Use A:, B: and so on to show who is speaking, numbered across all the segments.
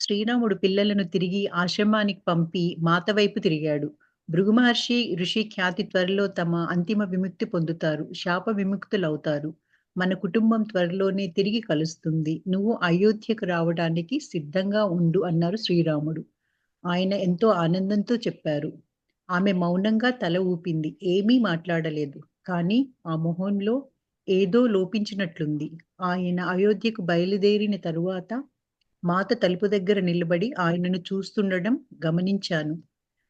A: శ్రీరాముడు పిల్లలను తిరిగి ఆశ్రమానికి పంపి మాత వైపు తిరిగాడు. భృగు మహర్షి, ఋషి ఖ్యాతి త్వరలో తమ అంతిమ విముక్తి పొందుతారు. శాప విముక్తులవుతారు. మన కుటుంబం త్వరలోనే తిరిగి కలుస్తుంది. నువ్వు అయోధ్యకు రావడానికి సిద్ధంగా ఉండు అన్నారు శ్రీరాముడు. ఆయన ఎంతో ఆనందంతో చెప్పారు. ఆమె మౌనంగా తల ఊపింది. ఏమీ మాట్లాడలేదు. కానీ ఆ మొహంలో ఏదో లోపించినట్లుంది. ఆయన అయోధ్యకు బయలుదేరిన తరువాత మాత తలుపు దగ్గర నిలబడి ఆయనను చూస్తుండడం గమనించాను.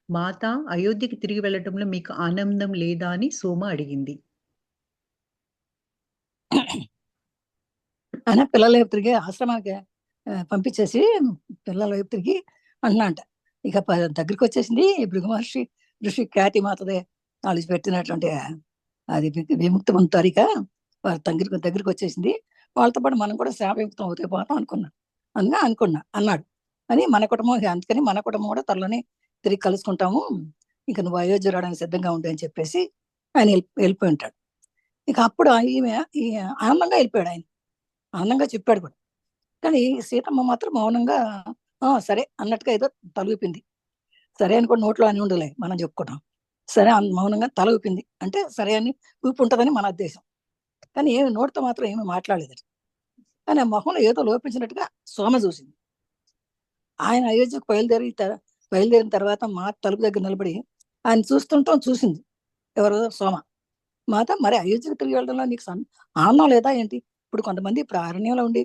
A: మాత, అయోధ్యకి తిరిగి వెళ్ళటంలో మీకు ఆనందం లేదా అని సోమ అడిగింది.
B: ఆయన పిల్లల వైపు తిరిగి ఆశ్రమానికి పంపించేసి పిల్లల వైపు తిరిగి అంటున్నాంట. ఇక దగ్గరికి వచ్చేసింది భృగు మహర్షి, ఋషి ఖ్యాతి మాతదే వాళ్ళు పెట్టినటువంటి అది విముక్తి పొందుతారు. ఇక వారి దగ్గరికి వచ్చేసింది. వాళ్ళతో పాటు మనం కూడా శాప విముక్తం అవుతాయి పోతాం అనుకున్నా అన్నాడు అని మన కుటుంబం. అందుకని మన కుటుంబం కూడా త్వరలోనే తిరిగి కలుసుకుంటాము. ఇక నువ్వు అయోధ్య రావడానికి సిద్ధంగా ఉంటే అని చెప్పేసి ఆయన వెళ్ళిపోయి ఉంటాడు. ఇక అప్పుడు ఈమె ఆనందంగా వెళ్ళిపోయాడు. ఆయన ఆనందంగా చెప్పాడు కూడా. కానీ సీతమ్మ మాత్రం మౌనంగా సరే అన్నట్టుగా ఏదో తలూపింది. సరే అని కూడా నోట్లో అని ఉండలే మనం చెప్పుకుంటాం. సరే మౌనంగా తల ఊపింది అంటే సరే అని ఊపి ఉంటుందని మన ఉద్దేశం. కానీ ఏమి నోటితో మాత్రం ఏమి మాట్లాడలేదు. కానీ ఆ మొహంలో ఏదో లోపించినట్టుగా సోమ చూసింది. ఆయన అయోధ్యకు బయలుదేరిన తర్వాత మాత తలుపు దగ్గర నిలబడి ఆయన చూసింది ఎవరో సోమ. మాత, మరి అయోధ్యకు తిరిగి వెళ్ళడంలో నీకు ఆనందం లేదా ఏంటి? ఇప్పుడు కొంతమంది ఇప్పుడు అరణ్యంలో ఉండి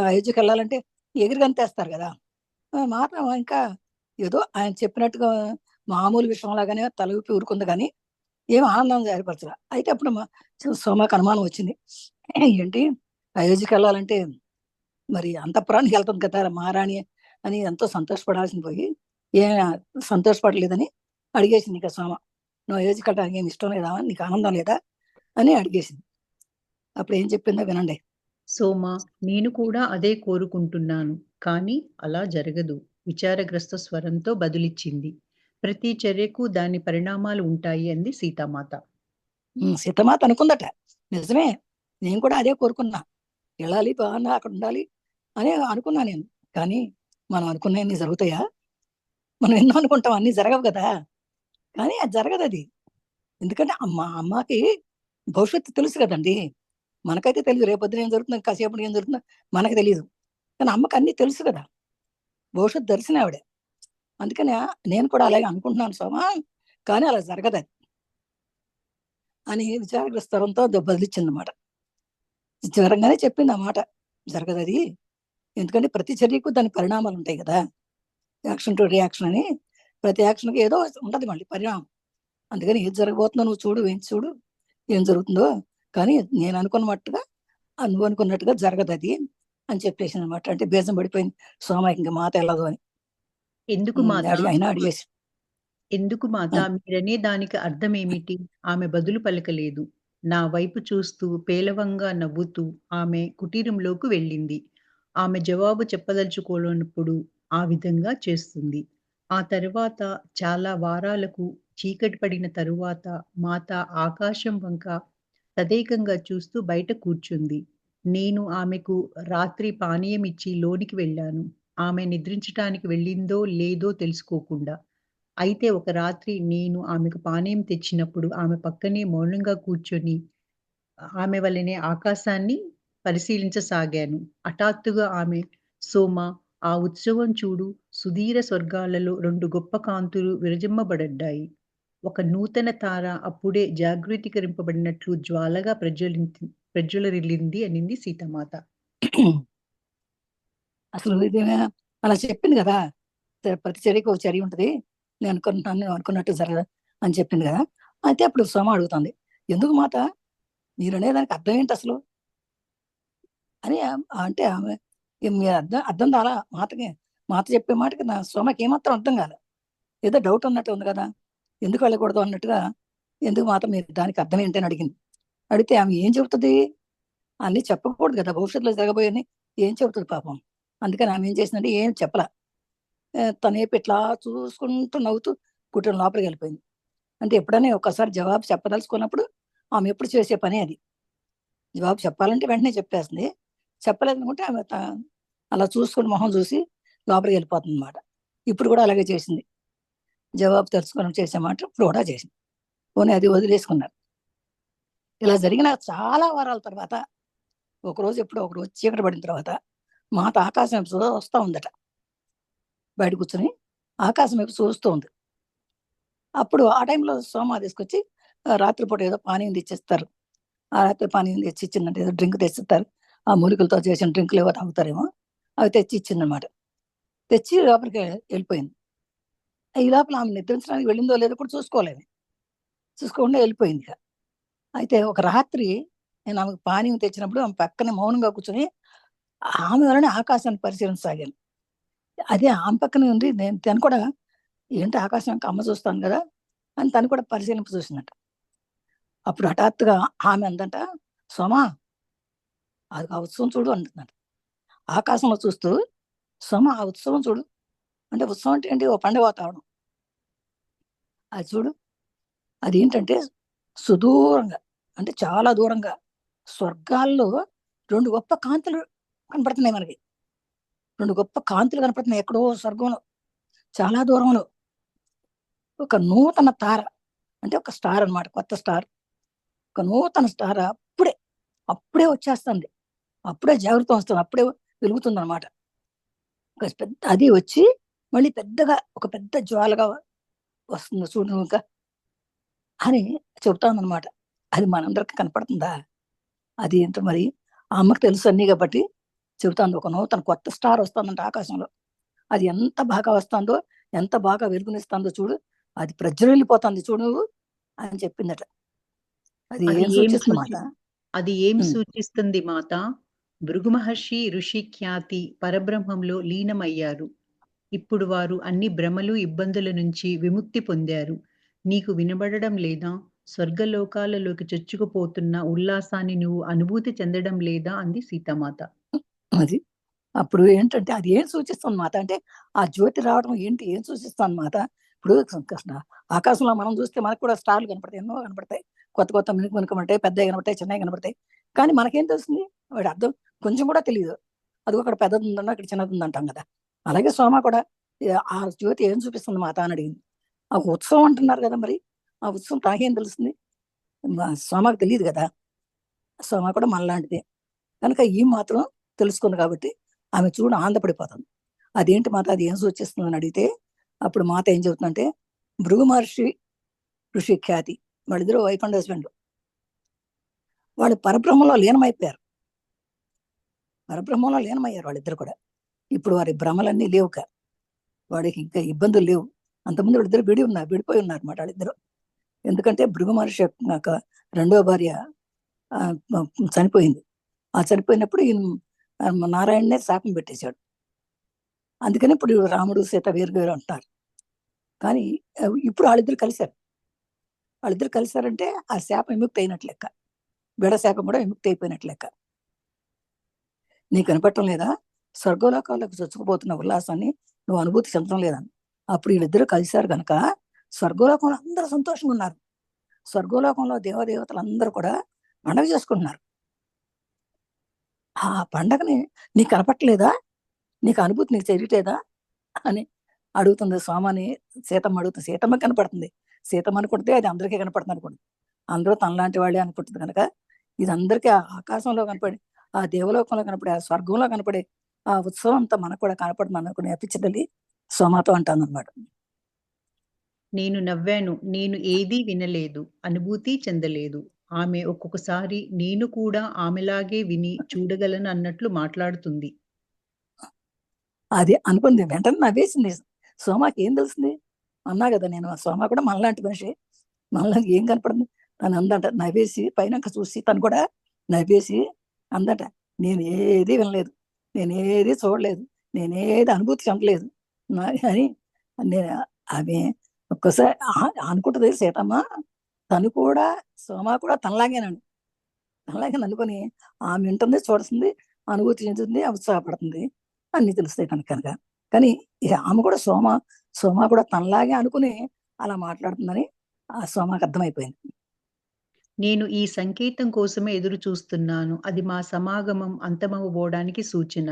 B: అయోధ్యకు వెళ్ళాలంటే ఎగిరిగంతేస్తారు కదా. మాత ఇంకా ఏదో ఆయన చెప్పినట్టుగా మామూలు విషయం లాగానే తల ఊపి ఊరుకుంది. కానీ ఏం ఆనందం ఏర్పరచరా. అయితే అప్పుడు సోమకు అనుమానం వచ్చింది. ఏంటి అయోధ్యకి వెళ్ళాలంటే మరి అంతఃపురానికి వెళ్తుంది కదా మహారాణి అని ఎంతో సంతోషపడాల్సింది పోయి ఏం సంతోషపడలేదని అడిగేసింది. ఇక సోమ, నువ్వు అయోధ్యకి వెళ్ళడానికి ఏమి ఇష్టం లేదా, నీకు ఆనందం లేదా అని అడిగేసింది. అప్పుడు ఏం చెప్పిందో వినండి.
A: సోమ, నేను కూడా అదే కోరుకుంటున్నాను. కానీ అలా జరగదు, విచారగ్రస్త స్వరంతో బదులిచ్చింది. ప్రతి చర్యకు దాని పరిణామాలు ఉంటాయి అంది సీతామాత.
B: సీతమాత అనుకుందట, నిజమే, నేను కూడా అదే కోరుకున్నా, వెళ్ళాలి బాగా అక్కడ ఉండాలి అని అనుకున్నా నేను. కానీ మనం అనుకున్నవన్నీ జరుగుతాయా? మనం ఎన్నో అనుకుంటాం, అన్ని జరగవు కదా. కానీ అది జరగదు అది. ఎందుకంటే అమ్మకి భవిష్యత్తు తెలుసు కదండి. మనకైతే తెలియదు రేపొద్దున ఏం జరుగుతుందో, కాసేపటి ఏం జరుగుతుందో మనకు తెలియదు. కానీ అమ్మకి అన్ని తెలుసు కదా, భవిష్యత్తు దర్శనం ఆవిడ. అందుకని నేను కూడా అలాగే అనుకుంటున్నాను సోమా, కానీ అలా జరగదు అని విచారగ్రస్తరంతో బదిలిచ్చిందన్నమాట. విచారంగానే చెప్పింది ఆ మాట, జరగదది. ఎందుకంటే ప్రతి చర్యకు దాని పరిణామాలు ఉంటాయి కదా, యాక్షన్ టు రియాక్షన్ అని. ప్రతి యాక్షన్కి ఏదో ఉంటది మళ్ళీ పరిణామం. అందుకని ఏది జరగబోతుందో నువ్వు చూడు, చూడు ఏం జరుగుతుందో. కానీ నేను అనుకున్నట్టుగా నువ్వు అనుకున్నట్టుగా జరగదు అని చెప్పేసింది అనమాట. అంటే బీజం పడిపోయింది సోమకి, ఇంకా మాత వెళ్ళదు అని.
A: ఎందుకు మాత?
B: అయినా అడిగేసి,
A: ఎందుకు మాత, మీరనే దానికి అర్థం ఏమిటి? ఆమె బదులు పలకలేదు. నా వైపు చూస్తూ పేలవంగా నవ్వుతూ ఆమె కుటీరంలోకి వెళ్ళింది. ఆమె జవాబు చెప్పదలుచుకోనప్పుడు ఆ విధంగా చేస్తుంది. ఆ తరువాత చాలా వారాలకు చీకటి పడిన తరువాత మాత ఆకాశం వంక తదేకంగా చూస్తూ బయట కూర్చుంది. నేను ఆమెకు రాత్రి పానీయం ఇచ్చి లోనికి వెళ్ళాను. ఆమె నిద్రించటానికి వెళ్ళిందో లేదో తెలుసుకోకుండా. అయితే ఒక రాత్రి నేను ఆమెకు పానీయం తెచ్చినప్పుడు ఆమె పక్కనే మౌనంగా కూర్చొని ఆమె వల్లనే ఆకాశాన్ని పరిశీలించసాగాను. హఠాత్తుగా ఆమె, సోమ, ఆ ఉత్సవం చూడు, సుధీర స్వర్గాలలో 2 గొప్ప కాంతులు విరజిమ్మబడ్డాయి. ఒక నూతన తార అప్పుడే జాగృతీకరింపబడినట్లు జ్వాలగా ప్రజ్వలరిల్లింది అనింది సీతామాత.
B: అసలు ఇది అలా చెప్పింది కదా, ప్రతి చర్యకి ఒక చర్య ఉంటుంది, నేను అనుకుంటున్నాను నేను అనుకున్నట్టు జరగదు అని చెప్పింది కదా. అయితే అప్పుడు సోమ అడుగుతుంది, ఎందుకు మాత, మీరు అనేదానికి అర్థం ఏంటి అసలు అని. అంటే ఆమె మీరు అర్థం కాలా మాతకి. మాత చెప్పే మాటకి నా సోమకి ఏమాత్రం అర్థం కాలే. ఏదో డౌట్ ఉన్నట్టు ఉంది కదా, ఎందుకు వెళ్ళకూడదు అన్నట్టుగా. ఎందుకు మాత, మీరు దానికి అర్థం ఏంటి అని అడిగింది. అడిగితే ఆమె ఏం చెబుతుంది, అన్ని చెప్పకూడదు కదా, భవిష్యత్తులో జరగబోయని ఏం చెబుతుంది పాపం. అందుకని ఆమె ఏం చేసిందంటే ఏం చెప్పలా. తనేపు ఇట్లా చూసుకుంటూ నవ్వుతూ కుటుంబం లోపలికి వెళ్ళిపోయింది. అంటే ఎప్పుడైనా ఒక్కసారి జవాబు చెప్పదలుచుకున్నప్పుడు ఆమె ఎప్పుడు చేసే పని అది. జవాబు చెప్పాలంటే వెంటనే చెప్పేస్తుంది, చెప్పలేదు అనుకుంటే ఆమె అలా చూసుకుని మొహం చూసి లోపలికి వెళ్ళిపోతుంది అనమాట. ఇప్పుడు కూడా అలాగే చేసింది. జవాబు తెలుసుకోవడం చేసేమాట ఇప్పుడు కూడా చేసింది. పోనీ అది వదిలేసుకున్నారు. ఇలా జరిగిన చాలా వారాల తర్వాత ఒకరోజు ఎప్పుడో ఒకరోజు చీకటి పడిన తర్వాత మాత ఆకాశం వైపు వస్తూ ఉందట. బయట కూర్చొని ఆకాశం వైపు చూస్తూ ఉంది. అప్పుడు ఆ టైంలో సోమ తీసుకొచ్చి రాత్రిపూట ఏదో పానీయం తెచ్చిస్తారు. ఆ రాత్రి పానీయం తెచ్చి ఇచ్చిందంటే ఏదో డ్రింక్ తెచ్చిస్తారు. ఆ మూలికలతో చేసిన డ్రింకులు ఏవో తాగుతారేమో అవి తెచ్చి ఇచ్చిందనమాట. తెచ్చి లోపలికి వెళ్ళిపోయింది. ఈ లోపల ఆమె నిద్రించడానికి వెళ్ళిందో లేదో కూడా చూసుకోలేదు. చూసుకోకుండా వెళ్ళిపోయింది ఇక. అయితే ఒక రాత్రి నేను ఆమెకు పానీయం తెచ్చినప్పుడు ఆమె పక్కనే మౌనంగా కూర్చొని ఆమె వలనే ఆకాశాన్ని పరిశీలించసాగాను. అదే ఆమె పక్కనే ఉంది. తను కూడా ఏంటి ఆకాశం అమ్మ చూస్తాను కదా అని తను కూడా పరిశీలింప చూసినట్టు. అప్పుడు హఠాత్తుగా ఆమె అందంట, సోమా అది ఆ ఉత్సవం చూడు అంటున్నాడు. ఆకాశంలో చూస్తూ సోమ ఆ ఉత్సవం చూడు అంటే ఉత్సవం అంటే ఏంటి? ఓ పండుగ వాతావరణం. అది చూడు, అది ఏంటంటే సుదూరంగా అంటే చాలా దూరంగా స్వర్గాల్లో 2 గొప్ప కాంతులు కనపడుతున్నాయి మనకి. 2 గొప్ప కాంతులు కనపడుతున్నాయి ఎక్కడో స్వర్గంలో, చాలా దూరంలో. ఒక నూతన తార అంటే ఒక స్టార్ అనమాట, కొత్త స్టార్. ఒక నూతన స్టార్ అప్పుడే వచ్చేస్తుంది. అప్పుడే జాగ్రత్త వస్తుంది. అప్పుడే వెలుగుతుంది అనమాట. పెద్ద అది వచ్చి మళ్ళీ పెద్దగా ఒక పెద్ద జ్వాలగా వస్తుంది చూడు ఇంకా అని చెబుతానమాట. అది మనందరికి కనపడుతుందా? అది ఏంటో మరి ఆ అమ్మకి తెలుసు అన్నీ కాబట్టి చెబుతాను. ఒక నూతన కొత్త స్టార్ వస్తుందంట ఆకాశంలో. అది ఎంత బాగా వస్తుందో, ఎంత బాగా వెలుగునిస్తుందో చూడు, అది ప్రజ్వలిల్లిపోతుంది చూడు నువ్వు అని చెప్పిందట. అది
A: అది
B: ఏం
A: ఏం
B: సూచిస్తుంది మాట?
A: అది ఏం
B: ఉమ్,
A: సూచిస్తుంది మాత? భృగు మహర్షి ఋషి ఖ్యాతి పరబ్రహ్మంలో లీనమయ్యారు. ఇప్పుడు వారు అన్ని భ్రమలు, ఇబ్బందుల నుంచి విముక్తి పొందారు. నీకు వినబడడం లేదా? స్వర్గలోకాలలోకి చొచ్చుకుపోతున్న ఉల్లాసాన్ని నువ్వు అనుభూతి చెందడం లేదా? అంది సీతామాత.
B: అది అప్పుడు ఏంటంటే అది ఏం సూచిస్తుంది మాట అంటే ఆ జ్యోతి రావడం ఏంటి ఏం సూచిస్తుంది మాట? ఇప్పుడు కృష్ణ ఆకాశంలో మనం చూస్తే మనకు కూడా స్టార్లు కనపడతాయి, ఎన్నో కనపడతాయి. కొత్త కొత్త మినుకు మినుకు కనపడతాయి, పెద్దవి కనపడతాయి, చిన్నవి కనపడతాయి. కానీ మనకేం తెలుస్తుంది? వాడి అర్థం కొంచెం కూడా తెలియదు. అది అక్కడ పెద్దది ఉందన్న అక్కడ చిన్నది ఉందంటాం కదా. అలాగే సోమ కూడా ఆ జ్యోతి ఏం చూపిస్తుంది మాత అని అడిగింది. ఆ ఉత్సవం అంటున్నారు కదా, మరి ఆ ఉత్సవం తనకేం తెలుస్తుంది? సోమకు తెలియదు కదా. సోమ కూడా మనలాంటిదే కనుక ఈ మాత్రం తెలుసుకుంది కాబట్టి ఆమె చూడు ఆనందపడిపోతుంది. అదేంటి మాత అది ఏం సూచిస్తుందని అడిగితే అప్పుడు మాత ఏం చెబుతుందంటే భృగు మహర్షి ఋషి ఖ్యాతి వాళ్ళిద్దరూ వైఫ్ అండ్ హస్బెండ్. వాళ్ళు పరబ్రహ్మంలో లీనమైపోయారు. పరబ్రహ్మంలో లీనమయ్యారు వాళ్ళిద్దరు కూడా. ఇప్పుడు వారి భ్రమలన్నీ లేవు. వాడికి ఇంకా ఇబ్బందులు లేవు. అంతకుముందు వాళ్ళిద్దరు విడిపోయి ఉన్నారు అన్నమాట వాళ్ళిద్దరు. ఎందుకంటే భృగు మహర్షి యొక్క రెండో భార్య చనిపోయింది. ఆ చనిపోయినప్పుడు ఈయన నారాయణనే శాపం పెట్టేశాడు. అందుకని ఇప్పుడు రాముడు సీత వేరు అంటారు. కానీ ఇప్పుడు వాళ్ళిద్దరు కలిశారంటే ఆ శాపం విముక్తి అయినట్లు లెక్క. బిడ శాపం కూడా విముక్తి అయిపోయినట్లు లెక్క. నీకు కనపడటం లేదా? స్వర్గలోకాలకు చొచ్చుకుపోతున్న ఉల్లాసాన్ని నువ్వు అనుభూతి చెందడం లేదని. అప్పుడు వీళ్ళిద్దరూ కలిశారు కనుక స్వర్గలోకంలో అందరూ సంతోషంగా ఉన్నారు. స్వర్గలోకంలో దేవదేవతలు అందరూ కూడా పండగ చేసుకుంటున్నారు. ఆ పండగని నీకు కనపట్లేదా? నీకు అనుభూతి నీకు తెలియట్లేదా అని అడుగుతుంది స్వామని. సీతమ్మ అడుగుతుంది. సీతమ్మ కనపడుతుంది. సీతమ్మ అనుకుంటే అది అందరికీ కనపడుతుంది అనుకుంటుంది. అందరూ తనలాంటి వాళ్ళే అనుకుంటుంది కనుక ఇది అందరికీ ఆకాశంలో కనపడి ఆ దేవలోకంలో కనపడే ఆ స్వర్గంలో కనపడే ఆ ఉత్సవం అంతా మనకు కూడా కనపడుతుంది అనుకునే పిచ్చితల్లి సోమాతో అంటాను అనమాట.
A: నేను నవ్వాను. నేను ఏదీ వినలేదు. అనుభూతి చెందలేదు. ఆమె ఒక్కొక్కసారి నేను కూడా ఆమెలాగే విని చూడగలను అన్నట్లు మాట్లాడుతుంది.
B: అది అనుకుంది. వెంటనే నవ్వేసింది. సోమాకి ఏం తెలిసింది? అన్నా కదా నేను సోమ కూడా మనలాంటి మనిషి. మనలో ఏం కనపడింది? తను అందట నవ్వేసి పైనక చూసి తను కూడా నవ్వేసి అందట నేను ఏది వినలేదు, నేను ఏది చూడలేదు, నేనేది అనుభూతి చెందలేదు అని నేను ఆమె ఒక్కసారి అనుకుంటుంది సీతమ్మ. తను కూడా సోమ కూడా తనలాగేనండి. తనలాగే అనుకొని ఆమె వింటుంది, చూడుతుంది, అనుభూతి చెందుతుంది, ఉత్సాహపడుతుంది, అన్ని తెలుస్తాయి కనుక కనుక కానీ ఇక ఆమె కూడా సోమ కూడా తనలాగే అనుకుని అలా మాట్లాడుతుందని ఆ సోమకి అర్థమైపోయింది.
A: నేను ఈ సంకేతం కోసమే ఎదురు చూస్తున్నాను. అది మా సమాగమం అంతమవ్వబోవడానికి సూచన.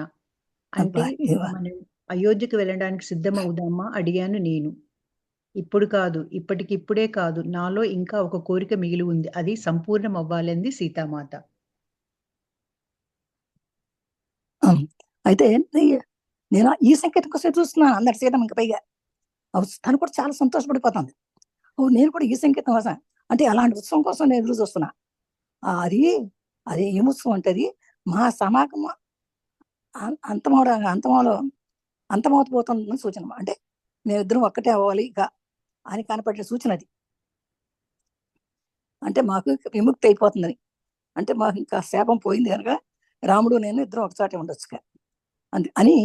A: అంటే
B: అబ్బా!
A: మనం అయోధ్యకు వెళ్ళడానికి సిద్ధమవుదామా అడిగాను నేను. ఇప్పుడు కాదు, ఇప్పటికిప్పుడే కాదు, నాలో ఇంకా ఒక కోరిక మిగిలి ఉంది. అది సంపూర్ణమవ్వాలంది సీతామాత.
B: హ్మ్. అయితే నేను ఈ సంకేతం కోసం చూస్తున్నాను అన్నట్టు సీతమ్మ ఇంక పైగా. తను కూడా చాలా సంతోషపడిపోతుంది. ఓహ్! నేను కూడా ఈ సంకేతం కోసం అంటే అలాంటి ఉత్సవం కోసం నేను ఎదురు చూస్తున్నా. అది అది ఏం ఉత్సవం అంటే అది మా సమాగమ అంతమవలో అంతమవబోతుందని సూచన. అంటే మేమిద్దరం ఒక్కటే అవ్వాలి ఇక అని కనపడే సూచన అది. అంటే మాకు విముక్తి అయిపోతుందని. అంటే మాకు ఇంకా శాపం పోయింది గనక రాముడు నేను ఇద్దరం ఒకచోటే ఉండొచ్చు అని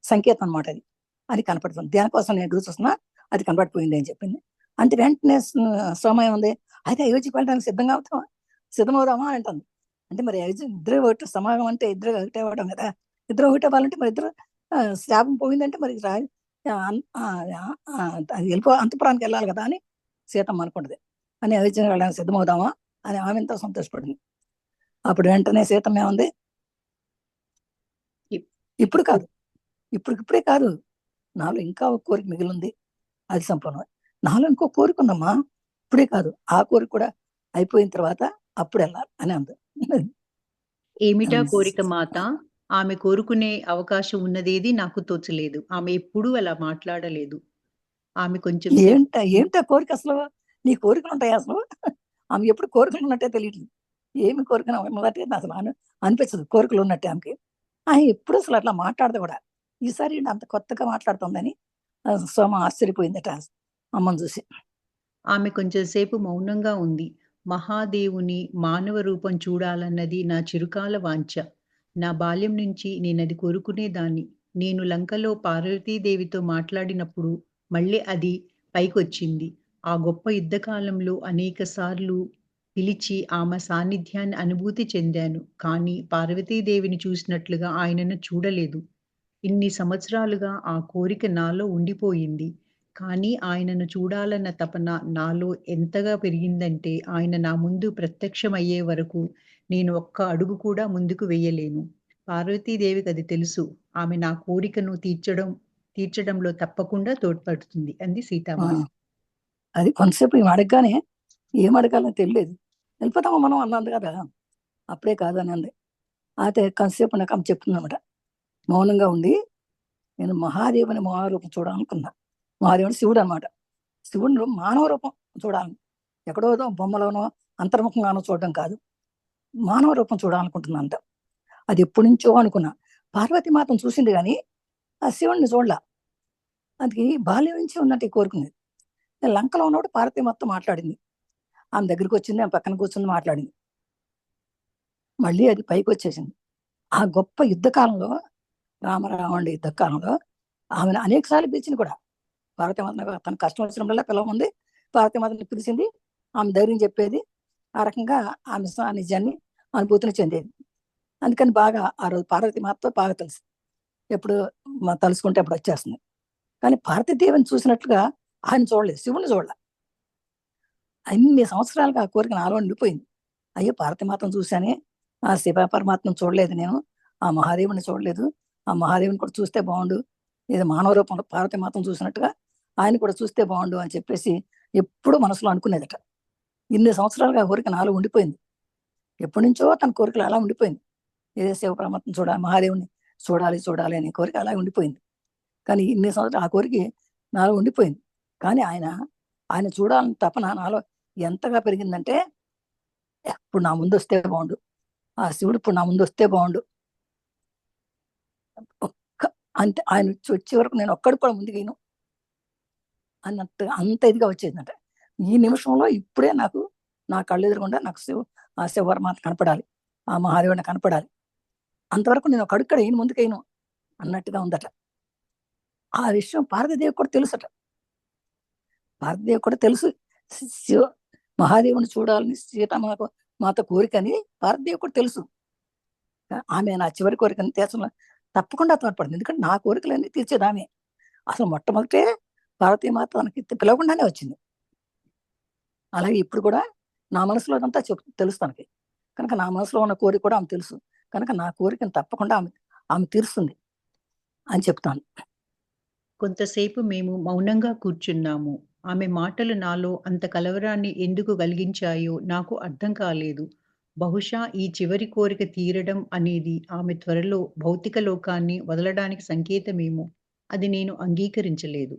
B: సంకేతం అనమాట అది. అది కనపడుతుంది. దేనికోసం నేను ఎదురు చూస్తున్నా అది కనపడిపోయింది అని చెప్పింది. అంటే వెంటనే సమయం ఉంది. అయితే అయోధ్యకి వెళ్ళడానికి సిద్ధమవుదామా అని అంటుంది. అంటే మరి అయోధ్య ఇద్దరు ఒకటి సమాగం అంటే ఇద్దరు ఒకటే అవ్వడం కదా! ఇద్దరు ఒకటే అవ్వాలంటే మరి ఇద్దరు శాపం పోయిందంటే మరి అది అంతఃపురానికి వెళ్ళాలి కదా అని సీతమ్మ అనుకుంటది. అని అయోధ్యకి వెళ్ళడానికి సిద్ధమవుదామా అని ఆమె ఎంతో సంతోషపడింది. అప్పుడు వెంటనే సీతమ్మ ఏముంది,
A: ఇప్
B: ఇప్పుడు కాదు, ఇప్పటికిప్పుడే కాదు, నాలో ఇంకా ఒక కోరిక మిగిలింది. అది సంపూర్ణం. నాలో ఇంకో కోరిక ఉందమ్మా. ఇప్పుడే కాదు. ఆ కోరిక కూడా అయిపోయిన తర్వాత అప్పుడెళ్ళాలి అని అంది.
A: ఏమిటా
B: హ్మ్.
A: కోరిక మాత? ఆమె కోరుకునే అవకాశం ఉన్నదేది నాకు తోచలేదు. ఆమె ఎప్పుడూ అలా మాట్లాడలేదు. ఆమె కొంచెం సేపు
B: ఏంటా కోరిక అసలు? నీ కోరికలుంటాయా అసలు? ఆమె ఎప్పుడు కోరికలున్నట్టే తెలియట్లేదు. ఏమి కోరికను మొదటే అసలు అనిపించదు కోరికలున్నట్టే ఆమెకి. ఎప్పుడు అసలు అట్లా మాట్లాడదు కూడా. ఈసారి ఏంటి అంత కొత్తగా మాట్లాడుతోందని సోమ ఆశ్చర్యపోయిందట అమ్మని చూసి.
A: ఆమె కొంచెం సేపు మౌనంగా ఉంది. మహాదేవుని మానవ రూపం చూడాలన్నది నా చిరకాల వాంఛ. నా బాల్యం నుంచి నేనది కోరుకునేదాన్ని. నేను లంకలో పార్వతీదేవితో మాట్లాడినప్పుడు మళ్ళీ అది పైకొచ్చింది. ఆ గొప్ప యుద్ధకాలంలో అనేక సార్లు పిలిచి ఆమె సాన్నిధ్యాన్ని అనుభూతి చెందాను. కానీ పార్వతీదేవిని చూసినట్లుగా ఆయనను చూడలేదు. ఇన్ని సంవత్సరాలుగా ఆ కోరిక నాలో ఉండిపోయింది. కానీ ఆయనను చూడాలన్న తపన నాలో ఎంతగా పెరిగిందంటే, ఆయన నా ముందు ప్రత్యక్షమయ్యే వరకు నేను ఒక్క అడుగు కూడా ముందుకు వెయ్యలేను. పార్వతీదేవికది తెలుసు. ఆమె నా కోరికను తీర్చడంలో తప్పకుండా తోడ్పడుతుంది అంది
B: ఆ!
A: సీతామాత.
B: అది కొంతసేపు ఈమె అడగగానే ఏం అడగాలో తెలియలేదు. "వెళ్ళిపోతామా మనం" అన్నది కదా! అప్పుడే కాదని అంది. అయితే కొంతసేపు నాకు ఆమె చెప్తుందన్నమాట. మౌనంగా ఉండి, "నేను మహాదేవుని మానవ రూపం చూడాలనుకున్నా." మహాదేవుడు శివుడనమాట. శివుడిలో మానవ రూపం చూడాలని. ఎక్కడో ఏదో బొమ్మలోనో, అంతర్ముఖంగానో చూడడం కాదు. మానవ రూపం చూడాలనుకుంటున్నానంట. అది ఎప్పటినుంచో అనుకున్నా. పార్వతీమాతను చూసింది గానీ, ఆ శివుడిని చూడలా. అది బాల్యం నుంచి ఉన్నట్టు ఈ కోరుకుంది. నేను లంకలో ఉన్నప్పుడు పార్వతీమాతతో మాట్లాడింది. ఆమె దగ్గరికొచ్చింది. ఆమె పక్కన కూర్చొని మాట్లాడింది. మళ్ళీ అది పైకొచ్చేసింది. ఆ గొప్ప యుద్ధ కాలంలో రామరావణుడి యుద్ధ కాలంలో ఆమెను అనేక సార్లు పిలిచింది కూడా. పార్వతీమాతను తనకు కష్టం వచ్చినప్పుడల్లా పిలవమంది. పార్వతీమాతని పిలిచింది. ఆమె ధైర్యం చెప్పేది. ఆ రకంగా ఆమె సాన్నిధ్యాన్ని, అనుభూతిని చెందేది. అందుకని బాగా ఆ రోజు పార్వతీమాతతో బాగా తెలుసు. ఎప్పుడు తలుసుకుంటే అప్పుడు వచ్చేస్తుంది. కానీ పార్వతీదేవిని చూసినట్లుగా ఆయన చూడలేదు. శివుడిని చూడలే. అన్ని సంవత్సరాలుగా ఆ కోరిక నాలో ఉండిపోయింది. అయ్యో! పార్వతీమాతను చూశానే, ఆ శివ పరమాత్మను చూడలేదు నేను. ఆ మహాదేవుడిని చూడలేదు. ఆ మహాదేవుని కూడా చూస్తే బావుండు. ఏదో మానవ రూపంలో పార్వతీమాతను చూసినట్టుగా ఆయన్ని కూడా చూస్తే బావుండు అని చెప్పేసి ఎప్పుడూ మనసులో అనుకునేదట. ఇన్ని సంవత్సరాలుగా ఆ కోరిక నాలో ఉండిపోయింది. ఎప్పటినుంచో తన కోరికలు అలా ఉండిపోయింది. ఏదో శివ పరమాత్మను చూడాలి, మహాదేవుడిని చూడాలి అనే కోరిక అలాగే ఉండిపోయింది. కానీ ఇన్ని సంవత్సరాలు ఆ కోరిక నాలో ఉండిపోయింది. కానీ ఆయన చూడాలని తపన నాలో ఎంతగా పెరిగిందంటే, ఇప్పుడు నా ముందొస్తే బావుండు. ఆ శివుడు ఇప్పుడు నా ముందొస్తే బావుండు. ఒక్క అంతే ఆయన వచ్చే వరకు నేను ఒక్కడుగు కూడా ముందుకేయను అన్నట్టుగా అంత ఇదిగా వచ్చేసిందట. ఈ నిమిషంలో ఇప్పుడే నాకు నా కళ్ళెదురుగుండా నాకు ఆ శివ పరమాత్మ కనపడాలి. ఆ మహాదేవుడు కనపడాలి. అంతవరకు నేను ఒక అడుగు కూడా ఎయను ముందుకేయను అన్నట్టుగా ఉందట. ఆ విషయం పార్వతీదేవికి కూడా తెలుసట. పార్వతీదేవికి కూడా తెలుసు. శివ మహాదేవుడిని చూడాలని మాత కోరికని పార్వతీదేవికి కూడా తెలుసు. ఆమె నా చివరి కోరికని తీర్చడంలో తప్పకుండా తోడ్పడింది. ఎందుకంటే నా కోరికలన్నీ తీర్చేదామె. అసలు మొట్టమొదటే పార్వతీమాత తనకి పిలవకుండానే వచ్చింది. అలాగే ఇప్పుడు కూడా నా మనసులోదంతా తెలుసు తనకి. కనుక నా మనసులో ఉన్న కోరిక కూడా ఆమెకు తెలుసు. కనుక నా కోరికను తప్పకుండా ఆమె ఆమె తీరుస్తుంది అని చెప్తాను.
A: కొంతసేపు మేము మౌనంగా కూర్చున్నాము. ఆమె మాటలు నాలో అంత కలవరాన్ని ఎందుకు కలిగించాయో నాకు అర్థం కాలేదు. బహుశా ఈ చివరి కోరిక తీరడం అనేది ఆమె త్వరలో భౌతిక లోకాన్ని వదలడానికి సంకేతమేమో! అది నేను అంగీకరించలేదు.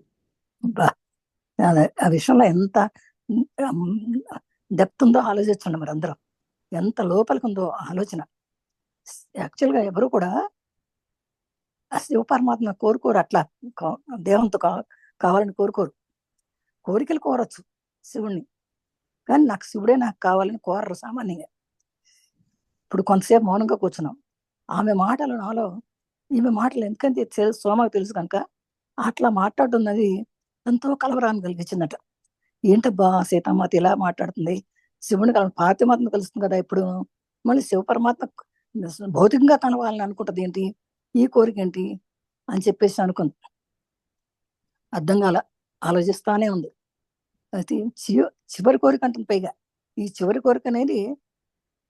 B: అబ్బా! ఆ విషయంలో ఎంత డెప్త్ ఉందో ఆలోచించండి మరి అందరూ. ఎంత లోపలికుందో ఆలోచన. యాక్చువల్‌గా ఎవరు కూడా ఆ శివపరమాత్మ కోరుకోరు అట్లా. కా దేహంతో కావాలని కోరుకోరు. కోరికలు కోరొచ్చు శివుడిని. కానీ నాకు శివుడే నాకు కావాలని కోరరు సామాన్యంగా. ఇప్పుడు కొంతసేపు మౌనంగా కూర్చున్నాం. ఆమె మాటలు నాలో ఈమె మాటలు ఎందుకంటే సోమకి తెలుసు కనుక అట్లా మాట్లాడుతున్నది ఎంతో కలవరాన్ని కలిగించిందట. ఏంటబ్బా! సీతామాత ఇలా మాట్లాడుతుంది. శివుడిని పార్వతీమాతను కలుస్తుంది కదా ఇప్పుడు. మళ్ళీ శివపరమాత్మ భౌతికంగా కలవాలని అనుకుంటదేంటి? ఈ కోరికేంటి? అని చెప్పేసి అనుకుంది. అర్థం కాల. ఆలోచిస్తానే ఉంది. అయితే చివరి కోరిక అంటుంది పైగా. ఈ చివరి కోరిక అనేది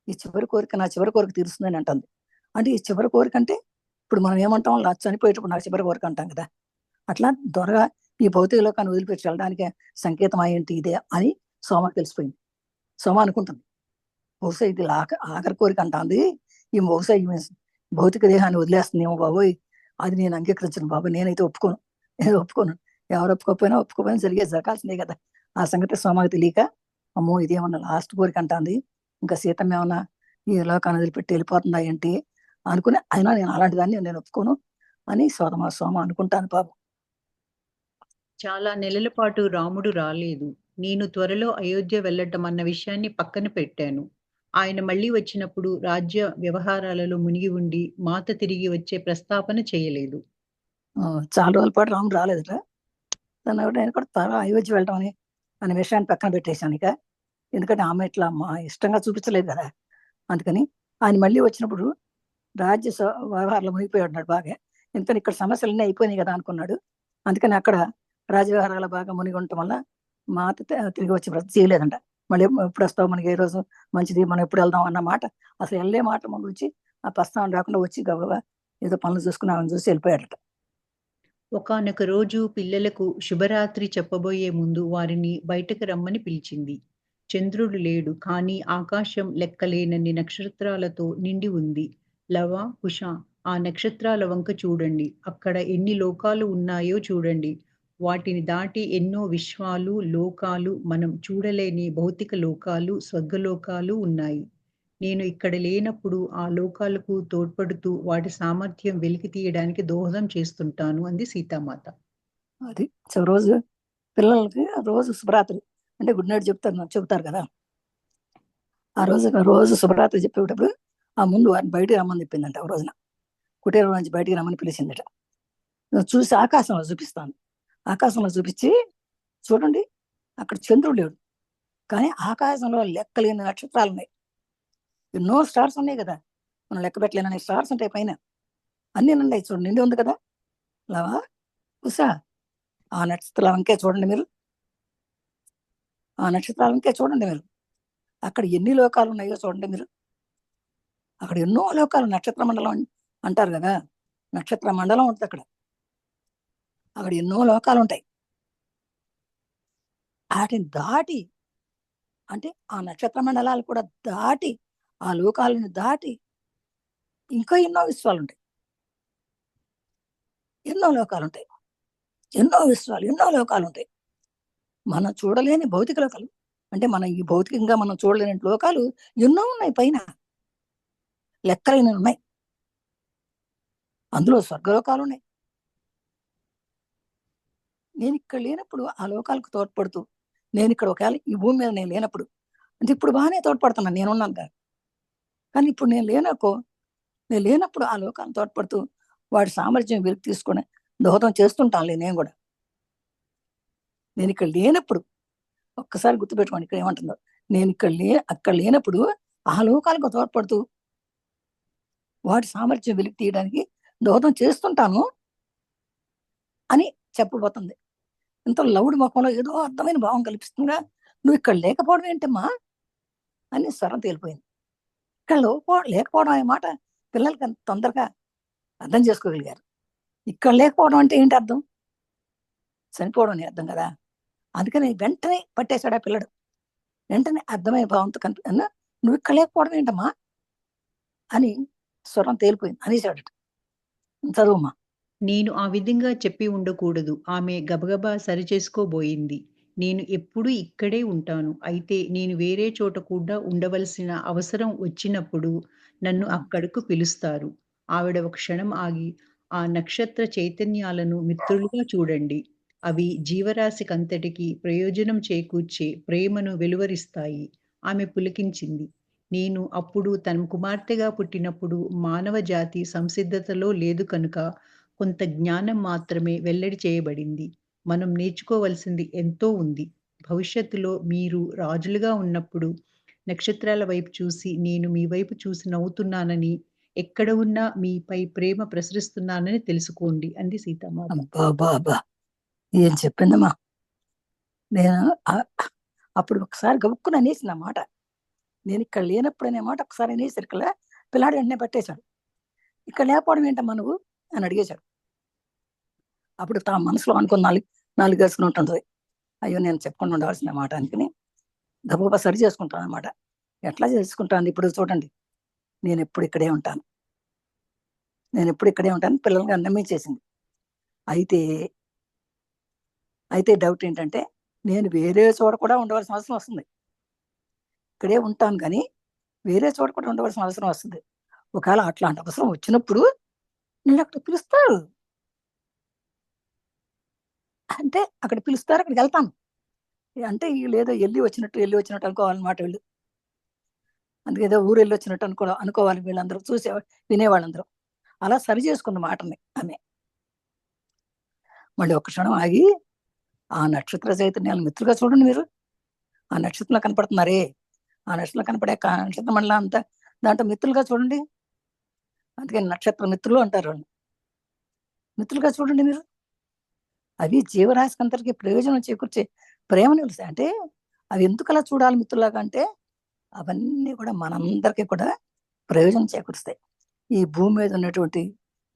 B: ఈ చివరి కోరిక నా చివరి కోరిక తీరుస్తుందని అంటుంది. అంటే ఈ చివరి కోరిక అంటే ఇప్పుడు మనం ఏమంటాం చనిపోయేటప్పుడు నాకు చివరి కోరిక అంటాం కదా! అట్లా త్వరగా ఈ భౌతిక లోకాన్ని వదిలిపెట్టి వెళ్ళడానికి సంకేతం ఏంటి ఇదే అని సోమకి తెలిసిపోయింది. సోమ అనుకుంటుంది. బహుశా ఇది ఆఖరి కోరిక అంటాంది. బహుశా ఈమె భౌతిక దేహాన్ని వదిలేస్తుందేమో బాబోయ్! అది నేను అంగీకరించను బాబోయ్! నేనైతే ఒప్పుకోను. నేను ఒప్పుకోను. ఎవరు ఒప్పుకోకపోయినా జరగాల్సిందే కదా! ఆ సంగతి సోమకి తెలియక, అమ్మో! ఇదేమన్నా లాస్ట్ కోరిక అంటాంది. ఇంకా సీతమ్మ ఏమన్నా ఈ లోకాన్ని వదిలిపెట్టి వెళ్ళిపోతుందా ఏంటి? అనుకుని అయినా నేను అలాంటి దాన్ని నేను ఒప్పుకోను అని సోమ అనుకుంటాను పాపం.
A: చాలా నెలల పాటు రాముడు రాలేదు. నేను త్వరలో అయోధ్య వెళ్ళటం అన్న విషయాన్ని పక్కన పెట్టాను. ఆయన మళ్ళీ వచ్చినప్పుడు రాజ్య వ్యవహారాలలో మునిగి ఉండి, మాత తిరిగి వచ్చే ప్రస్తావన చేయలేదు.
B: చాలా రోజుల పాటు రాముడు రాలేదట. నేను కూడా త్వరగా అయోధ్య వెళ్ళటం అనే విషయాన్ని పక్కన పెట్టేశాను ఇక. ఎందుకంటే ఆమె ఇట్లా ఇష్టంగా చూపించలేదు కదా! అందుకని ఆయన మళ్ళీ వచ్చినప్పుడు రాజ్య వ్యవహారాలు మునిగిపోయి ఉన్నాడు బాగా. ఎందుకని ఇక్కడ సమస్యలన్నీ అయిపోయినాయి కదా అనుకున్నాడు. అందుకని అక్కడ రాజ్య వ్యవహారాలు బాగా మునిగి ఉండటం వల్ల మాత తిరిగి వచ్చే ప్రయత్నం చేయలేదంట. మళ్ళీ ఎప్పుడు వస్తావు మనకి ఏ రోజు మంచిది మనం ఎప్పుడు వెళ్దాం అన్న మాట అసలు వెళ్ళే మాట మన గురించి ఆ ప్రస్తావన రాకుండా వచ్చి గబగబా ఏదో పనులు చూసుకుని ఆమెను చూసి వెళ్ళిపోయాడట.
A: ఒకానొక రోజు పిల్లలకు శుభరాత్రి చెప్పబోయే ముందు వారిని బయటకు రమ్మని పిలిచింది. చంద్రుడు లేడు, కానీ ఆకాశం లెక్కలేనన్ని నక్షత్రాలతో నిండి ఉంది. లవ, కుశ, ఆ నక్షత్రాల వంక చూడండి. అక్కడ ఎన్ని లోకాలు ఉన్నాయో చూడండి. వాటిని దాటి ఎన్నో విశ్వాలు, లోకాలు, మనం చూడలేని భౌతిక లోకాలు, స్వర్గలోకాలు ఉన్నాయి. నేను ఇక్కడ లేనప్పుడు ఆ లోకాలకు తోడ్పడుతూ వాటి సామర్థ్యం వెలికి తీయడానికి దోహదం చేస్తుంటాను అంది సీతామాత.
B: అది రోజు పిల్లలకి రోజు శుభరాత్రి అంటే గుడ్ నైట్ చెప్తారు కదా! ఆ రోజు శుభరాత్రి చెప్పేటప్పుడు ఆ ముందు వారిని బయటికి రమ్మని చెప్పిందంట. ఒక రోజున కుటీరం నుంచి బయటికి రమ్మని పిలిచిందట. చూసి ఆకాశంలో చూపిస్తాను. ఆకాశంలో చూపించి చూడండి అక్కడ చంద్రుడు లేడు. కానీ ఆకాశంలో లెక్కలేని నక్షత్రాలు ఉన్నాయి. ఎన్నో స్టార్స్ ఉన్నాయి కదా! మనం లెక్క పెట్టలేనన్ని స్టార్స్ ఉంటాయి పైన. అన్నీ ఉన్నాయి చూడండి నిండి ఉంది కదా! లావా ఉషా ఆ నక్షత్రాల వంకే చూడండి మీరు. ఆ నక్షత్రాల వంకే చూడండి మీరు. అక్కడ ఎన్ని లోకాలు ఉన్నాయో చూడండి మీరు. అక్కడ ఎన్నో లోకాలు నక్షత్ర మండలం అంటారు కదా! నక్షత్ర మండలం ఉంటుంది అక్కడ. అక్కడ ఎన్నో లోకాలు ఉంటాయి. వాటిని దాటి అంటే ఆ నక్షత్ర మండలాలు కూడా దాటి ఆ లోకాలను దాటి ఇంకా ఎన్నో విశ్వాలు ఉంటాయి. ఎన్నో లోకాలు ఉంటాయి. ఎన్నో విశ్వాలు, ఎన్నో లోకాలు ఉంటాయి. మనం చూడలేని భౌతిక లోకాలు. అంటే మన ఈ భౌతికంగా మనం చూడలేని లోకాలు ఎన్నో ఉన్నాయి పైన. లెక్కలేని ఉన్నాయి. అందులో స్వర్గలోకాలు ఉన్నాయి. నేను ఇక్కడ లేనప్పుడు ఆ లోకాలకు తోడ్పడుతూ నేను ఇక్కడ ఒకవేళ ఈ భూమి మీద నేను లేనప్పుడు అంటే ఇప్పుడు బాగానే తోడ్పడుతున్నాను నేనున్నాను కదా! కానీ ఇప్పుడు నేను లేనప్పుడు ఆ లోకాలను తోడ్పడుతూ వాడి సామర్థ్యం వెలికి తీసుకొని దోహదం చేస్తుంటానులే నేను కూడా. నేను ఇక్కడ లేనప్పుడు ఒక్కసారి గుర్తుపెట్టుకోండి ఇక్కడ ఏమంటుందో. నేను అక్కడ లేనప్పుడు ఆ లోకాలకు తోడ్పడుతూ వాటి సామర్థ్యం వెలికి తీయడానికి దోహదం చేస్తుంటాను అని చెప్పబోతుంది. ఇంత లవుడి ముఖంలో ఏదో అర్థమైన భావం కల్పిస్తుందిగా. నువ్వు ఇక్కడ లేకపోవడం ఏంటమ్మా అని స్వరం తేలిపోయింది. ఇక్కడ లేకపోవడం అనే మాట పిల్లలకి అంత తొందరగా అర్థం చేసుకోగలిగారు. ఇక్కడ లేకపోవడం అంటే ఏంటి అర్థం? చనిపోవడం అని అర్థం కదా. అందుకని వెంటనే పట్టేశాడు ఆ పిల్లడు. వెంటనే అర్థమయ్యే భావంతో నువ్వు ఇక్కడ లేకపోవడం ఏంటమ్మా అని స్వరం తేలిపోయింది అనేసాడట. చదువమ్మా.
A: నేను ఆ విధంగా చెప్పి ఉండకూడదు. ఆమె గబగబా సరిచేసుకోబోయింది. నేను ఎప్పుడూ ఇక్కడే ఉంటాను. అయితే నేను వేరే చోట కూడా ఉండవలసిన అవసరం వచ్చినప్పుడు నన్ను అక్కడకు పిలుస్తారు. ఆవిడ ఒక క్షణం ఆగి, ఆ నక్షత్ర చైతన్యాలను మిత్రులుగా చూడండి. అవి జీవరాశికంతటికి ప్రయోజనం చేకూర్చే ప్రేమను వెలువరిస్తాయి. ఆమె పులకించింది. నేను అప్పుడు తన కుమార్తెగా పుట్టినప్పుడు మానవ జాతి సంసిద్ధతలో లేదు కనుక కొంత జ్ఞానం మాత్రమే వెల్లడి చేయబడింది. మనం నేర్చుకోవలసింది ఎంతో ఉంది. భవిష్యత్తులో మీరు రాజులుగా ఉన్నప్పుడు నక్షత్రాల వైపు చూసి నేను మీ వైపు చూసి నవ్వుతున్నానని, ఎక్కడ ఉన్నా మీపై ప్రేమ ప్రసరిస్తున్నానని తెలుసుకోండి అంది సీతామాత.
B: అబ్బా ఏం చెప్పిందమ్మా. నేను అప్పుడు ఒకసారి గబుక్కుని అనేసింది ఆ మాట. నేను ఇక్కడ లేనప్పుడు అనే మాట ఒకసారి అనేసరికల్లా పిల్లాడు వెంటనే పట్టేశాడు. ఇక్కడ లేకపోవడం ఏంటమ్మా నువ్వు అని అడిగేశాడు. అప్పుడు తా మనసులో అనుకున్న నాలుగు వేసుకుని ఉంటుంది. అయ్యో నేను చెప్పకుండా ఉండవలసిన మాట అనుకుని గబగబా సరి చేసుకుంటాను అనమాట. ఎట్లా చేసుకుంటాను ఇప్పుడు చూడండి, నేను ఎప్పుడు ఇక్కడే ఉంటాను, పిల్లలకి నమ్మించేసింది. అయితే డౌట్ ఏంటంటే నేను వేరే చోట కూడా ఉండవలసిన అవసరం వస్తుంది. ఇక్కడే ఉంటాను కానీ వేరే చోట కూడా ఉండవలసిన అవసరం వస్తుంది. ఒకవేళ అట్లాంటి అవసరం వచ్చినప్పుడు నేను అక్కడ పిలుస్తారు, అంటే అక్కడ పిలుస్తారు, అక్కడికి వెళ్తాను. అంటే వీళ్ళు ఏదో వెళ్ళి వచ్చినట్టు అనుకోవాలన్నమాట వీళ్ళు. అందుకే ఏదో ఊరు వెళ్ళి వచ్చినట్టు అనుకోవాలి వీళ్ళందరూ, వినేవాళ్ళందరూ. అలా సరి చేసుకుంది మాటని ఆమె. మళ్ళీ ఒక క్షణం ఆగి, ఆ నక్షత్ర చైతన్యాలు మిత్రులుగా చూడండి మీరు. ఆ నక్షత్రంలో కనపడుతున్నారే, ఆ నక్షత్రంలో కనపడే నక్షత్రం మళ్ళీ అంతా దాంట్లో మిత్రులుగా చూడండి. అందుకని నక్షత్ర మిత్రులు అంటారు వాళ్ళు. మిత్రులుగా చూడండి మీరు. అవి జీవరాశికి అందరికీ ప్రయోజనం చేకూర్చే ప్రేమను తెలుస్తాయి. అంటే అవి ఎందుకు అలా చూడాలి మిత్రులాగా అంటే, అవన్నీ కూడా మనందరికీ కూడా ప్రయోజనం చేకూరుస్తాయి. ఈ భూమి మీద ఉన్నటువంటి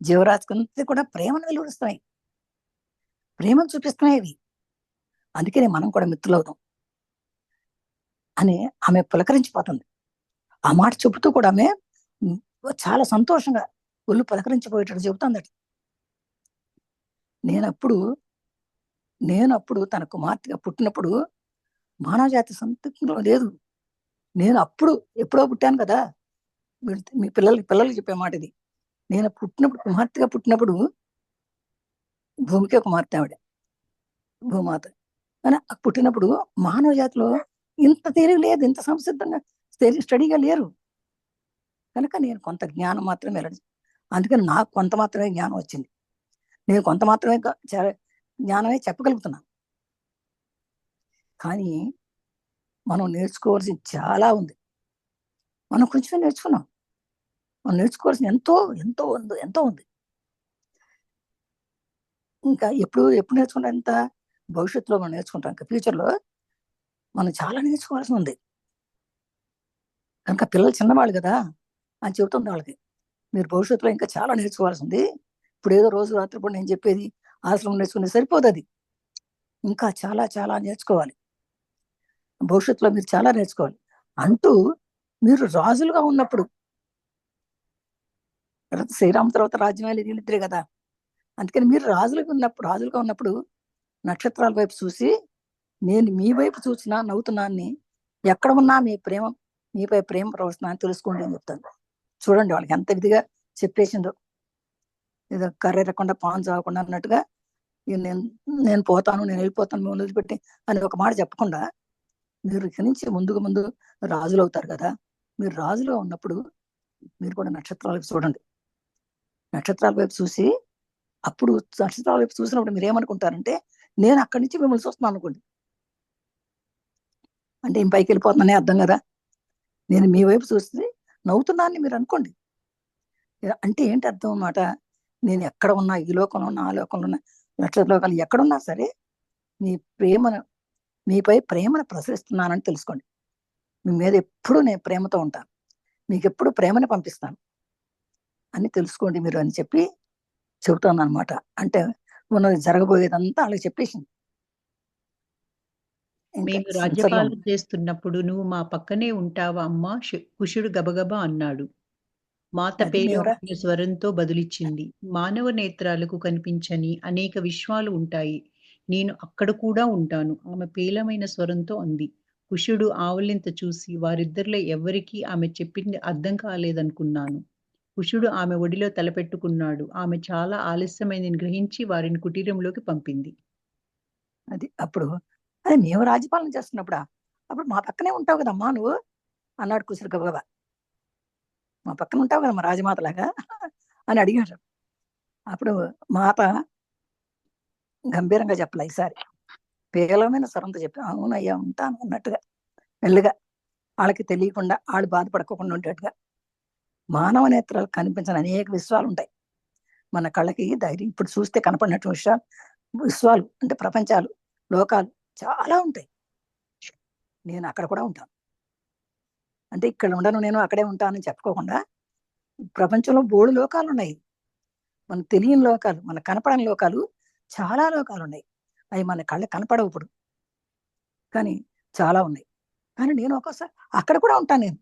B: జీవరాశికి అంతా కూడా ప్రేమను వెలువరుస్తున్నాయి, ప్రేమను చూపిస్తున్నాయి అవి. అందుకనే మనం కూడా మిత్రులవుతాం అని ఆమె పులకరించిపోతుంది. ఆ మాట చెబుతూ కూడా ఆమె చాలా సంతోషంగా ఒళ్ళు పులకరించిపోయేటట్టు చెబుతుందట. నేనప్పుడు తన కుమార్తెగా పుట్టినప్పుడు మానవ జాతి సంతృప్తిలో లేదు. నేను ఎప్పుడో పుట్టాను కదా. మీ పిల్లలకి చెప్పే మాట ఇది. నేను కుమార్తెగా పుట్టినప్పుడు భూమికే కుమార్తె ఆవిడ, భూమాత. కానీ పుట్టినప్పుడు మానవ జాతిలో ఇంత తెలివి లేదు, ఇంత సంసిద్ధంగా స్టడీగా లేరు కనుక నేను కొంత జ్ఞానం మాత్రమే వెళ్ళదు. అందుకని నాకు కొంత మాత్రమే జ్ఞానం వచ్చింది. నేను కొంత మాత్రమే జ్ఞానమే చెప్పగలుగుతున్నాను. కానీ మనం నేర్చుకోవాల్సింది చాలా ఉంది. మనం కొంచెం నేర్చుకున్నాం. మనం నేర్చుకోవాల్సింది ఎంతో ఉంది. ఇంకా ఎప్పుడు నేర్చుకుంటాం? ఎంత భవిష్యత్తులో మనం నేర్చుకుంటాం. ఇంకా ఫ్యూచర్లో మనం చాలా నేర్చుకోవాల్సి ఉంది కనుక పిల్లలు చిన్నవాళ్ళు కదా అని చెబుతుంది వాళ్ళకి. మీరు భవిష్యత్తులో ఇంకా చాలా నేర్చుకోవాల్సి ఉంది. ఇప్పుడు ఏదో రోజు రాత్రిపూట నేను చెప్పేది ఆశ్రమం నేర్చుకునే సరిపోదు. అది ఇంకా చాలా చాలా నేర్చుకోవాలి. భవిష్యత్తులో మీరు చాలా నేర్చుకోవాలి అంటూ, మీరు రాజులుగా ఉన్నప్పుడు, శ్రీరామ తర్వాత రాజ్యం వీళ్ళిద్దరే కదా. అందుకని మీరు రాజులుగా ఉన్నప్పుడు నక్షత్రాల వైపు చూసి, నేను మీ వైపు చూసినా నవ్వుతున్నాన్ని, ఎక్కడ ఉన్నా మీపై ప్రేమ ప్రవర్తన అని తెలుసుకోండి అని చెప్తాను. చూడండి వాళ్ళకి ఎంత విధిగా చెప్పేసిందో. ఏదో కర్రెరకుండా పాన్ చావకుండా అన్నట్టుగా, నేను పోతాను, నేను వెళ్ళిపోతాను, మిమ్మల్ని వదిలిపెట్టి అని ఒక మాట చెప్పకుండా, మీరు ఇక్కడి నుంచి ముందు రాజులు అవుతారు కదా. మీరు రాజులుగా ఉన్నప్పుడు మీరు కూడా నక్షత్రాల వైపు చూడండి. నక్షత్రాల వైపు చూసి, అప్పుడు నక్షత్రాల వైపు చూసినప్పుడు మీరు ఏమనుకుంటారంటే, నేను అక్కడి నుంచి మిమ్మల్ని చూస్తున్నాను అనుకోండి. అంటే ఏం పైకి వెళ్ళిపోతున్నానే అర్థం కదా. నేను మీ వైపు చూస్తే నవ్వుతున్నానని మీరు అనుకోండి. అంటే ఏంటి అర్థం అన్నమాట? నేను ఎక్కడ ఉన్నా, ఈ లోకంలో ఉన్నా, ఆ లోకంలో ఉన్నా, నక్షత్ర లోకాలు ఎక్కడున్నా సరే మీపై ప్రేమను ప్రసరిస్తున్నానని తెలుసుకోండి. మీ మీద ఎప్పుడు నేను ప్రేమతో ఉంటాను, మీకు ఎప్పుడు ప్రేమను పంపిస్తాను అని తెలుసుకోండి మీరు అని చెప్పి చెబుతాను అనమాట. అంటే ఉన్నది జరగబోయేదంతా వాళ్ళకి చెప్పేసింది. ఇంకా
A: మేము
B: సంసారం
A: రాజ్యపాలన చేస్తున్నప్పుడు నువ్వు మా పక్కనే ఉంటావా అమ్మా? కుశుడు గబగబా అన్నాడు. మాత
B: అది మేమరా
A: పేలవమైన స్వరంతో బదులిచ్చింది. మానవ నేత్రాలకు కనిపించని అనేక విశ్వాలు ఉంటాయి. నేను అక్కడ కూడా ఉంటాను. ఆమె పేలవమైన స్వరంతో అంది. కుశుడు ఆవలింత చూసి వారిద్దరిలో ఎవ్వరికీ ఆమె చెప్పింది అర్థం కాలేదనుకున్నాను. కుశుడు ఆమె ఒడిలో తలపెట్టుకున్నాడు. ఆమె చాలా ఆలస్యమైందని గ్రహించి వారిని కుటీరంలోకి పంపింది.
B: అది అప్పుడు అదే మేము రాజ్యపాలన చేస్తున్నప్పుడా అప్పుడు మా పక్కనే ఉంటావు కదమ్మా నువ్వు అన్నాడు కుసురు గబగబా. మా పక్కన ఉంటావు కదమ్మా రాజమాతలాగా అని అడిగాడు. అప్పుడు మాత గంభీరంగా చెప్పలే ఈసారి పేలవమైన స్వరంతో చెప్పి అవునయ్యా ఉంటాను అన్నట్టుగా మెల్లిగా వాళ్ళకి తెలియకుండా వాళ్ళు బాధపడకుండా ఉండేట్టుగా. మానవ నేత్రాలు కనిపించని అనేక విశ్వాలు ఉంటాయి మన కళ్ళకి. ధైర్యం ఇప్పుడు చూస్తే కనపడినట్టు విశ్వాలు అంటే ప్రపంచాలు, లోకాలు చాలా ఉంటాయి. నేను అక్కడ కూడా ఉంటాను. అంటే ఇక్కడ ఉండను, నేను అక్కడే ఉంటానని చెప్పుకోకుండా ప్రపంచంలో బోడు లోకాలు ఉన్నాయి. మనకు తెలియని లోకాలు, మనకు కనపడని లోకాలు, చాలా లోకాలు ఉన్నాయి. అవి మన కళ్ళకి కనపడవు ఇప్పుడు, కానీ చాలా ఉన్నాయి. కానీ నేను ఒక్కోసారి అక్కడ కూడా ఉంటాను. నేను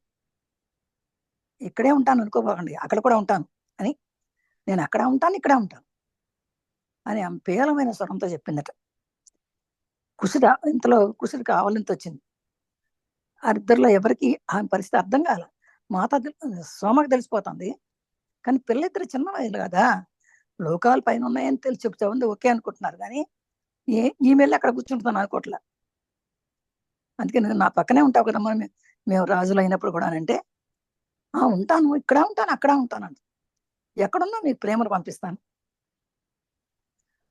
B: ఇక్కడే ఉంటాను అనుకోపోకండి, అక్కడ కూడా ఉంటాను అని. నేను అక్కడ ఉంటాను, ఇక్కడ ఉంటాను అని ఆమె పేలమైన స్వరంతో చెప్పిందట. ఇంతలో కుసుడికి ఆవలింత వచ్చింది. ఆ ఇద్దరిలో ఎవరికి ఆమె పరిస్థితి అర్థం కాల. సోమకు తెలిసిపోతుంది, కానీ పిల్లలిద్దరు చిన్న వయసులు కదా, లోకాలు పైన ఉన్నాయని తెలిసి చెప్తా ఉంది ఓకే అనుకుంటున్నారు, కానీ ఈమెళ్ళి అక్కడ కూర్చుంటున్నాను అనుకోవట్లా. అందుకే నువ్వు నా పక్కనే ఉంటావు కదమ్మా మేము రాజులు అయినప్పుడు కూడా అంటే ఉంటాను, ఇక్కడ ఉంటాను, అక్కడ ఉంటాను అంట. ఎక్కడున్నా మీకు ప్రేమను పంపిస్తాను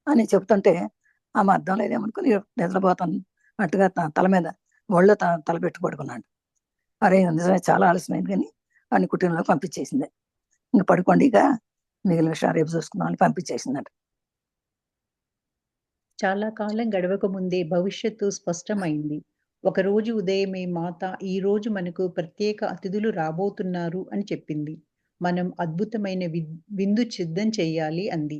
B: అని చెప్తుంటే ఆమె అర్థం లేదేమనుకుని నిద్రపోతాను అట్టుగా తల మీద ఒళ్ళో తల పెట్టి పడుకున్నాడు. అరే నిజమే చాలా ఆలస్యమైంది కానీ వాడిని కుటుంబంలో పంపించేసింది. ఇంక పడుకోండి, ఇక మిగిలిన విషయాలు రేపు చూసుకుందాం అని పంపించేసిందట.
A: చాలా కాలం గడవక ముందే భవిష్యత్తు స్పష్టమైంది. ఒకరోజు ఉదయమే మాత ఈ రోజు మనకు ప్రత్యేక అతిథులు రాబోతున్నారు అని చెప్పింది. మనం అద్భుతమైన విందు సిద్ధం చెయ్యాలి అంది.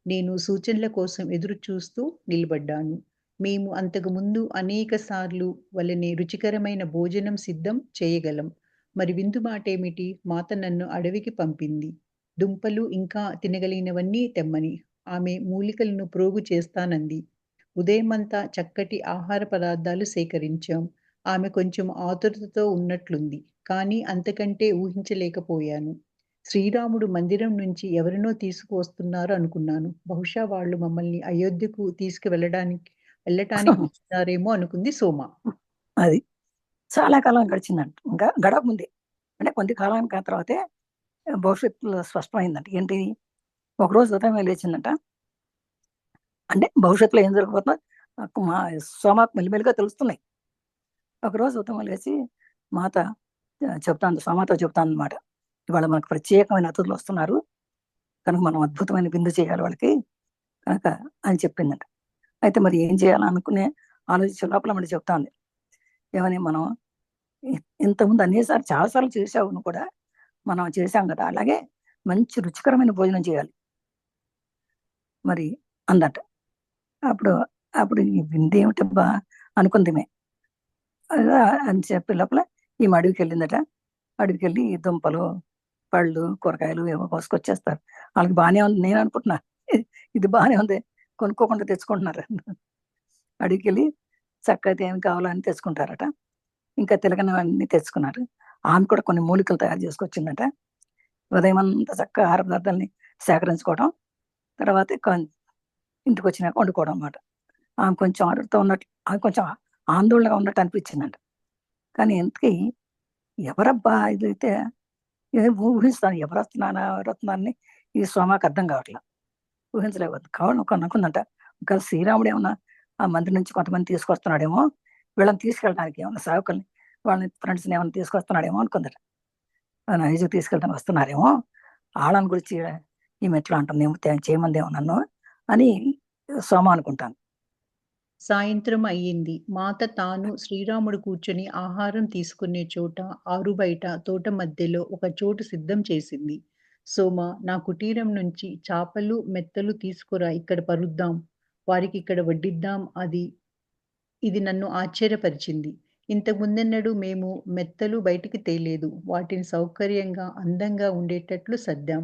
A: నేను సూచనల కోసం ఎదురు చూస్తూ నిలబడ్డాను. మేము అంతకు ముందు అనేక సార్లు వలనే రుచికరమైన భోజనం సిద్ధం చేయగలం. మరి విందు మాటేమిటి? మాత నన్ను అడవికి పంపింది. దుంపలు ఇంకా తినగలిగినవన్నీ తెమ్మని. ఆమె మూలికలను ప్రోగు చేస్తానంది. ఉదయమంతా చక్కటి ఆహార పదార్థాలు సేకరించాం. ఆమె కొంచెం ఆతురతతో ఉన్నట్లుంది. కానీ అంతకంటే ఊహించలేకపోయాను. శ్రీరాముడు మందిరం నుంచి ఎవరినో తీసుకువస్తున్నారు అనుకున్నాను. బహుశా వాళ్ళు మమ్మల్ని అయోధ్యకు వెళ్ళటానికి వస్తున్నారేమో అనుకుంది సోమ.
B: అది చాలా కాలం గడిచిందంట. ఇంకా గడవకముందే అంటే కొంత కాలానికి ఆ తర్వాతే భవిష్యత్తులో స్పష్టమైందంట. ఏంటి, ఒకరోజు ఉదయం లేచిందంట. అంటే భవిష్యత్తులో ఏం జరగబోతుందో మా సోమాకు మెల్లిమెల్లిగా తెలుస్తున్నాయి. ఒకరోజు ఉదయం లేచి మాత సోమాతో చెప్తాను అనమాట. ఇవాళ మనకు ప్రత్యేకమైన అతిథులు వస్తున్నారు కనుక మనం అద్భుతమైన విందు చేయాలి వాళ్ళకి కనుక అని చెప్పిందంట. అయితే మరి ఏం చేయాలనుకునే ఆలోచించే లోపల మరి చెప్తాంది. ఏమని, మనం ఇంతకుముందు అనేసార్లు చాలాసార్లు చేసావు నువ్వు కూడా, మనం చేసాం కదా, అలాగే మంచి రుచికరమైన భోజనం చేయాలి మరి అందట. అప్పుడు అప్పుడు ఈ విందేమిటబ్బా అనుకుంది మే అని చెప్పే లోపల ఈమె అడవికి వెళ్ళిందట. అడవికి వెళ్ళి దుంపలు, పళ్ళు, కూరగాయలు ఏవో కోసుకొచ్చేస్తారు. వాళ్ళకి బాగానే ఉంది, నేను అనుకుంటున్నా ఇది బాగానే ఉంది, కొనుక్కోకుండా తెచ్చుకుంటున్నారు. అడవికి వెళ్ళి చక్కగా ఏమి కావాలని తెచ్చుకుంటారట. ఇంకా తిలగనవన్నీ తెచ్చుకున్నారు. ఆమె కూడా కొన్ని మూలికలు తయారు చేసుకొచ్చిందట. ఉదయం అంతా చక్కగా ఆహార పదార్థాలని సేకరించుకోవడం, తర్వాత ఇంటికి వచ్చినాక వండుకోవడం అన్నమాట. ఆమె కొంచెం ఆర్డర్తో ఉన్నట్టు, ఆమె కొంచెం ఆందోళనగా ఉన్నట్టు అనిపించిందంట. కానీ ఇంతకీ ఎవరబ్బా ఇదైతే ఊహిస్తాను, ఎవరు వస్తున్నారని ఈ సోమాకు అర్థం కావట్లా, ఊహించలేకపోతుంది. కావాలి ఒక అనుకుందంట, ఇంకా శ్రీరాముడు ఏమన్నా ఆ మందిరం నుంచి కొంతమంది తీసుకొస్తున్నాడేమో, వీళ్ళని తీసుకెళ్ళడానికి ఏమన్నా సేవకుల్ని, వాళ్ళని ఫ్రెండ్స్ని ఏమైనా తీసుకొస్తున్నాడేమో అనుకుందట. నైజుకి తీసుకెళ్ళడానికి వస్తున్నారేమో, వాళ్ళని గురించి ఈమె ఎట్లా అంటుందేమో, చేయమందేమో నన్ను అని సోమ అనుకుంటాను.
A: సాయంత్రం అయ్యింది. మాత తాను శ్రీరాముడు కూర్చొని ఆహారం తీసుకునే చోట ఆరుబయట తోట మధ్యలో ఒక చోటు సిద్ధం చేసింది. సోమ, నా కుటీరం నుంచి చాపలు, మెత్తలు తీసుకురా ఇక్కడ పరుద్దాం. వారికిక్కడ వడ్డిద్దాం ఇది నన్ను ఆశ్చర్యపరిచింది. ఇంతకుముందెన్నడూ మేము మెత్తలు బయటికి తేలేదు. వాటిని సౌకర్యంగా, అందంగా ఉండేటట్లు సర్దాం.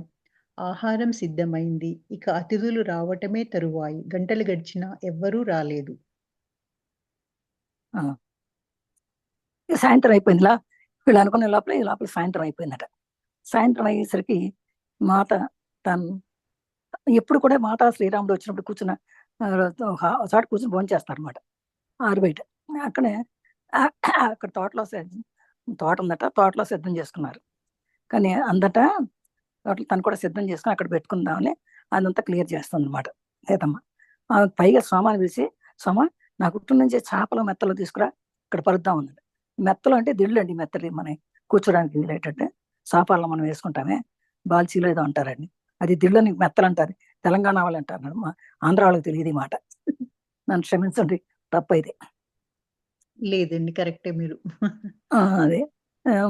A: ఆహారం సిద్ధమైంది. ఇక అతిథులు రావటమే తరువాయి. గంటలు గడిచినా ఎవ్వరూ రాలేదు.
B: ఆ! ఇక సాయంత్రం అయిపోయిందిలా. వీళ్ళు అనుకునే లోపల ఈ లోపల సాయంత్రం అయిపోయిందట. సాయంత్రం అయ్యేసరికి మాత తను ఎప్పుడు కూడా మాత శ్రీరాముడు వచ్చినప్పుడు కూర్చున్న ఒక చోట కూర్చొని భోంచేస్తారనమాట. ఆరు బయట. అక్కడే అక్కడ తోట ఉందట. తోటలో సిద్ధం చేసుకున్నారు. కానీ అందట తోటలో తను కూడా సిద్ధం చేసుకొని అక్కడ పెట్టుకుందామని అదంతా క్లియర్ చేస్తుందనమాట సీతమ్మ. ఆమెకు పైగా సోమాని పిలిచి, "సోమ, నా కుటుంబం నుంచి చేపలు, మెత్తలు తీసుకురా ఇక్కడ పరుద్దాం" అన్నది. మెత్తలు అంటే దిళ్ళు అండి, మెత్తడి మన కూర్చోడానికి వీలయ్యేటట్టు. సోఫాల్లో మనం వేసుకుంటామే, బాల్చీలో ఏదో అంటారండి. అది దిళ్ళని మెత్తలు అంటారు. తెలంగాణ వాళ్ళు అంటారు. మా ఆంధ్ర వాళ్ళకి తెలియదు ఈ మాట. నన్ను క్షమించండి తప్పైతే.
A: లేదండి. కరెక్టే మీరు.
B: అదే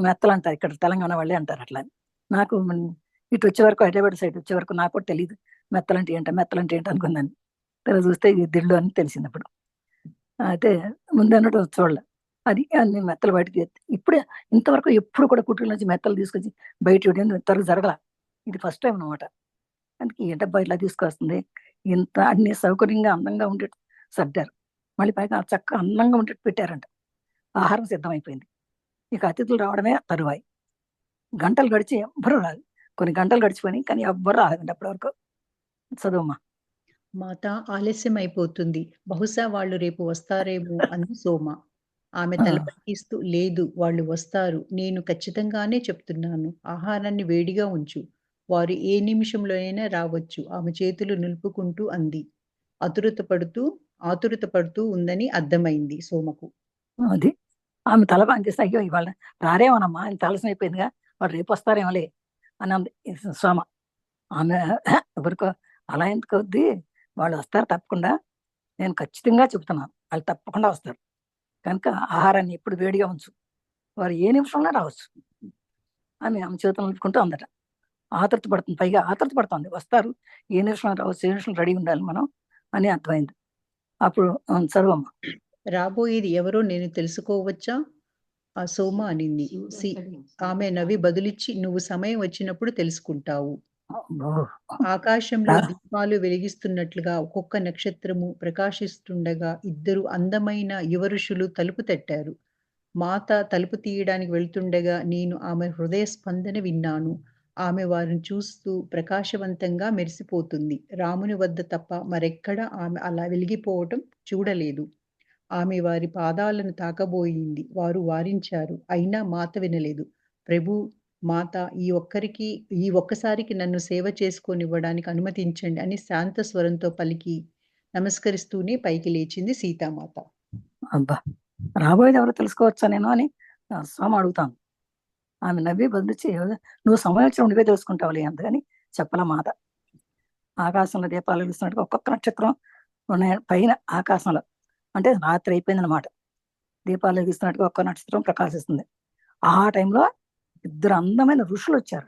B: మెత్తలంటారు. ఇక్కడ తెలంగాణ వాళ్ళే అంటారు అట్లా అని. నాకు ఇటు వచ్చే వరకు, హైదరాబాద్ సైడ్ వచ్చే వరకు నాకు కూడా తెలీదు. మెత్తలంటే ఏంటి అనుకున్నాను. తర్వాత చూస్తే ఇది దిళ్ళు అని తెలిసిందప్పుడు. అయితే ముందన్నట్టు చూడలే. అది అన్ని మెత్తలు బయటకి ఇప్పుడే ఇంతవరకు ఎప్పుడు కూడా కుటీరం నుంచి మెత్తలు తీసుకొచ్చి బయట ఇవ్వడం ఇంతవరకు జరగల. ఇది ఫస్ట్ టైం అనమాట. అందుకే ఏంటబ్బా ఇట్లా తీసుకొస్తుంది. ఇంత అన్ని సౌకర్యంగా, అందంగా ఉండేట్టు సర్దారు. మళ్ళీ పైగా చక్కగా అందంగా ఉండేట్టు పెట్టారంట. ఆహారం సిద్ధమైపోయింది. ఇక అతిథులు రావడమే తరువాయి. గంటలు గడిచి ఎవ్వరూ రాలేదు. కొన్ని గంటలు గడిచిపోయినాయి. కానీ ఎవ్వరు రాలేదండి అప్పటి వరకు. చదువమ్మా.
A: మాత, ఆలస్యమైపోతుంది. బహుశా వాళ్ళు రేపు వస్తారేమో అంది సోమ. ఆమె
B: ఆ!
A: తల పంకిస్తూ, లేదు వాళ్ళు వస్తారు. నేను ఖచ్చితంగానే చెప్తున్నాను. ఆహారాన్ని వేడిగా ఉంచు. వారు ఏ నిమిషంలోనైనా రావచ్చు. ఆమె చేతులు నిలుపుకుంటూ అంది. ఆతురత పడుతూ ఉందని అర్థమైంది సోమకు.
B: అది. ఆమె తల పంకేస్తే, అయ్యో! ఇవాళ రారేమోనమ్మా, ఇంత ఆలస్యం అయిపోయిందిగా. వాళ్ళు రేపొస్తారేమోలే అని అంది సోమ. ఆమె ఎవరికో అలా ఎందుకవుద్ది? వాళ్ళు వస్తారు తప్పకుండా. నేను ఖచ్చితంగా చెప్తున్నాను. వాళ్ళు తప్పకుండా వస్తారు. కనుక ఆహారాన్ని ఎప్పుడు వేడిగా ఉంచు. వారు ఏ నిమిషంలో రావచ్చు అని ఆమె చేతులు నిలుపుకుంటూ అందట. ఆతృత పడుతుంది. పైగా ఆతృత పడుతోంది. వస్తారు. ఏ నిమిషంలో రావచ్చు, ఏ నిమిషంలో రెడీ ఉండాలి మనం అని అర్థమైంది. అప్పుడు చదువమ్మా.
A: రాబోయేది ఎవరో నేను తెలుసుకోవచ్చా? ఆ సోమ అనింది. ఆమె నవ్వి బదులిచ్చి, నువ్వు సమయం వచ్చినప్పుడు తెలుసుకుంటావు.
B: అబ్బో!
A: ఆకాశంలో
B: రా
A: దీపాలు వెలిగిస్తున్నట్లుగా ఒక్కొక్క నక్షత్రము ప్రకాశిస్తుండగా ఇద్దరు అందమైన యువ ఋషులు తలుపు తట్టారు. మాత తలుపు తీయడానికి వెళ్తుండగా నేను ఆమె హృదయ స్పందన విన్నాను. ఆమె వారిని చూస్తూ ప్రకాశవంతంగా మెరిసిపోతుంది. రాముని వద్ద తప్ప మరెక్కడా ఆమె అలా వెలిగిపోవటం చూడలేదు. ఆమె వారి పాదాలను తాకబోయింది. వారు వారించారు. అయినా మాత వినలేదు. ప్రభూ, మాత, ఈ ఒక్కసారికి నన్ను సేవ చేసుకోనివ్వడానికి అనుమతించండి అని శాంత స్వరంతో పలికి నమస్కరిస్తూనే పైకి లేచింది సీతామాత.
B: అబ్బా! రాబోయేది ఎవరో తెలుసుకోవచ్చా నేను అని సోమ అడుగుతాను. ఆమె నవ్వి బదులిచ్చి, నువ్వు సమయోచితం నువ్వే తెలుసుకుంటావులే అందుకని చెప్పలా మాట. ఆకాశంలో దీపాలు వెలుగుతున్నట్టుగా ఒక్కొక్క నక్షత్రం ఉన్నాయి పైన ఆకాశంలో. అంటే రాత్రి అయిపోయిందనమాట. దీపాలు వెలిగిస్తున్నట్టుగా ఒక్క నక్షత్రం ప్రకాశిస్తుంది. ఆ టైంలో ఇద్దరు అందమైన ఋషులొచ్చారు.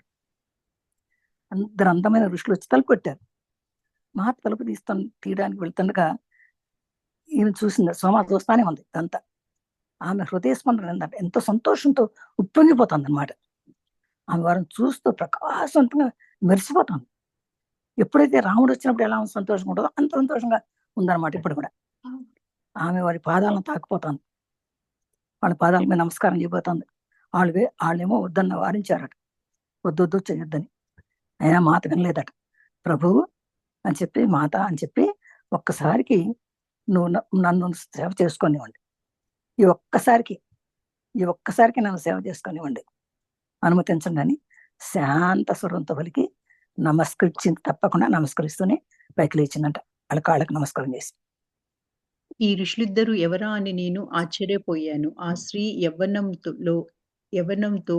B: ఇద్దరు అందమైన ఋషులొచ్చి తలుపు కొట్టారు. మాత తలుపు తీయడానికి వెళ్తుండగా ఈమె చూసింది. సోమ చూస్తానే ఉంది ఇదంతా. ఆమె హృదయ స్పందన ఏందంటే ఎంతో సంతోషంతో ఉప్పొంగిపోతుందనమాట. ఆమె వారిని చూస్తూ ప్రకాశవంతంగా మెరిసిపోతుంది. ఎప్పుడైతే రాముడు వచ్చినప్పుడు ఎలా సంతోషంగా ఉంటుందో అంత సంతోషంగా ఉందన్నమాట ఇప్పుడు కూడా. ఆమె వారి పాదాలను తాకిపోతుంది. వాళ్ళ పాదాల మీద నమస్కారం చేయబోతుంది. వాళ్ళేమో వద్దన్న వారించారట. వద్దొద్దు చేయొద్దని. అయినా మాత వినలేదట. ప్రభువు అని చెప్పి, మాత అని చెప్పి, ఒక్కసారికి నువ్వు నన్ను సేవ చేసుకోనివ్వండి. ఈ ఒక్కసారికి నన్ను సేవ చేసుకోనివ్వండి. అనుమతించండి అని శాంత స్వరంతో పలికి నమస్కరించింది. తప్పకుండా నమస్కరిస్తూనే పైకి లేచిందంట. వాళ్ళ కాళ్ళకి నమస్కారం చేసి.
A: ఈ ఋషులిద్దరూ ఎవరా అని నేను ఆశ్చర్యపోయాను. ఆ స్త్రీ యవ్వనంతో,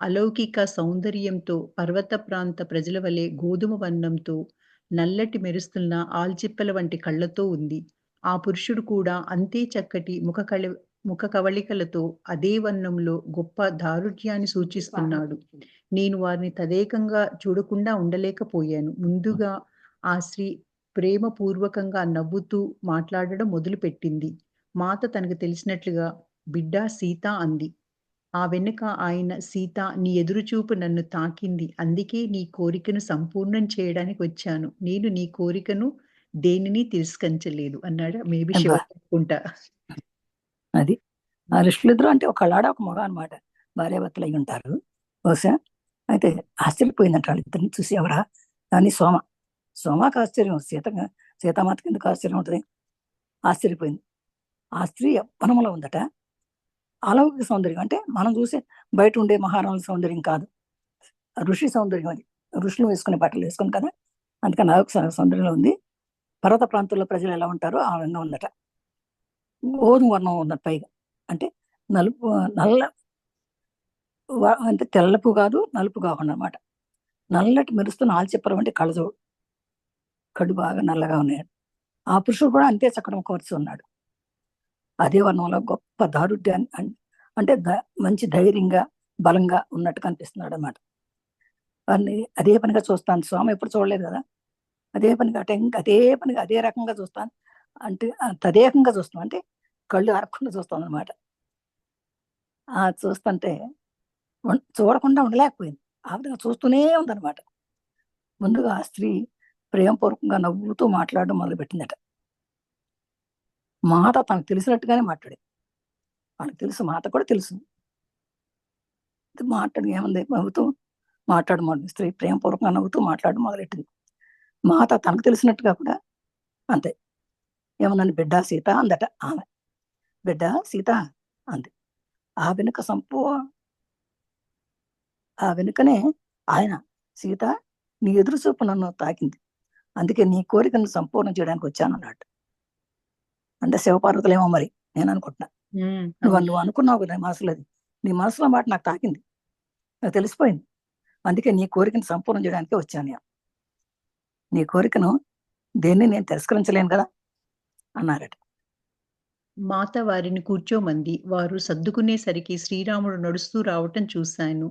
A: అలౌకిక సౌందర్యంతో, పర్వత ప్రాంత ప్రజల వలె గోధుమ వర్ణంతో, నల్లటి మెరుస్తున్న ఆల్చిప్పల వంటి కళ్ళతో ఉంది. ఆ పురుషుడు కూడా అంతే చక్కటి ముఖ కవళికలతో అదే వర్ణంలో గొప్ప దారుఢ్యాన్ని సూచిస్తున్నాడు. నేను వారిని తదేకంగా చూడకుండా ఉండలేకపోయాను. ముందుగా ఆ స్త్రీ ప్రేమపూర్వకంగా నవ్వుతూ మాట్లాడడం మొదలుపెట్టింది. మాత తనకు తెలిసినట్లుగా "బిడ్డా సీత" అంది. ఆ వెనుక ఆయన "సీత, నీ ఎదురుచూపు నన్ను తాకింది. అందుకే నీ కోరికను సంపూర్ణం చేయడానికి వచ్చాను. నేను నీ కోరికను దేనిని తిరస్కరించలేదు" అన్నాడు. మేబీ శివ
B: అబ్బా!
A: అనుకుంటా.
B: అది. ఆ ఋషులిద్దరూ అంటే ఒక ఆడ, ఒక మగ అనమాట. భార్యాభర్తలు అయ్యుంటారు బహుశా. అయితే ఆశ్చర్యపోయిందంట వాళ్ళిద్దరిని చూసి ఎవరా? కానీ సోమ. సోమకి ఆశ్చర్యం. సీతామాతకి ఎందుకు ఆశ్చర్యం ఉంటది? ఆశ్చర్యపోయింది. ఆ స్త్రీ యవ్వనంలో ఉందట. అలౌకిక సౌందర్యం అంటే మనం చూసే బయట ఉండే మహారాణుల సౌందర్యం కాదు. ఋషి సౌందర్యం అది. ఋషులు వేసుకునే బట్టలు వేసుకుని కదా! అందుకని అలౌకిక సౌందర్యంలో ఉంది. పర్వత ప్రాంతాల్లో ప్రజలు ఎలా ఉంటారో ఆ విధంగా ఉందట. గోధుమ వర్ణం ఉన్నది పైగా. అంటే నలుపు నల్ల అంటే తెల్లపు కాదు, నలుపు కాకుండా అనమాట. నల్లటి మెరుస్తున్న ఆల్చిప్పరం వంటి కళ్ళజోడు. కళ్ళు బాగా నల్లగా ఉన్నాయి. ఆ పురుషుడు కూడా అంతే చక్కటి ముఖవర్చి ఉన్నాడు. అదే వర్ణంలో గొప్ప దారుఢ్యాన్ని అంటే మంచి ధైర్యంగా, బలంగా ఉన్నట్టు కనిపిస్తున్నాడనమాట. వారిని అదే పనిగా చూస్తాను. స్వామి ఎప్పుడు చూడలేదు కదా! అదే పనిగా అదే పనిగా అదే రకంగా చూస్తాను. అంటే తదేకంగా చూస్తాం. అంటే కళ్ళు ఆరకుండా చూస్తామనమాట. చూస్తుంటే చూడకుండా ఉండలేకపోయింది. ఆ విధంగా చూస్తూనే ఉందనమాట. ముందుగా ఆ స్త్రీ ప్రేమపూర్వకంగా నవ్వుతూ మాట్లాడడం మొదలుపెట్టిందట. మాట తనకు తెలిసినట్టుగానే మాట్లాడింది. వాళ్ళకి తెలుసు, మాట కూడా తెలుసు. మాట్లాడి ఏముంది నవ్వుతూ స్త్రీ ప్రేమపూర్వకంగా నవ్వుతూ మాట్లాడడం మొదలెట్టింది. మాట తనకు తెలిసినట్టుగా కూడా అంతే. ఏమన్నాను బిడ్డా సీత అందట ఆమె. బిడ్డా సీత అంది. ఆ వెనుక ఆ వెనుకనే ఆయన సీత నీ ఎదురు చూపు నన్ను తాకింది. అందుకే నీ కోరికను సంపూర్ణం చేయడానికి వచ్చానన్నాడు. అంటే శివపార్వతులేమో మరి నేను అనుకుంటున్నా.
A: అవును.
B: నువ్వు అనుకున్నావు కదా మనసులో అది. నీ మనసులో మాట నాకు తాకింది. నాకు తెలిసిపోయింది. అందుకే నీ కోరికను సంపూర్ణం చేయడానికే వచ్చాను నేను. నీ కోరికను దేన్ని నేను తిరస్కరించలేను కదా అన్నారట.
A: మాత వారిని కూర్చోమంది. వారు సర్దుకునేసరికి శ్రీరాముడు నడుస్తూ రావటం చూశాను.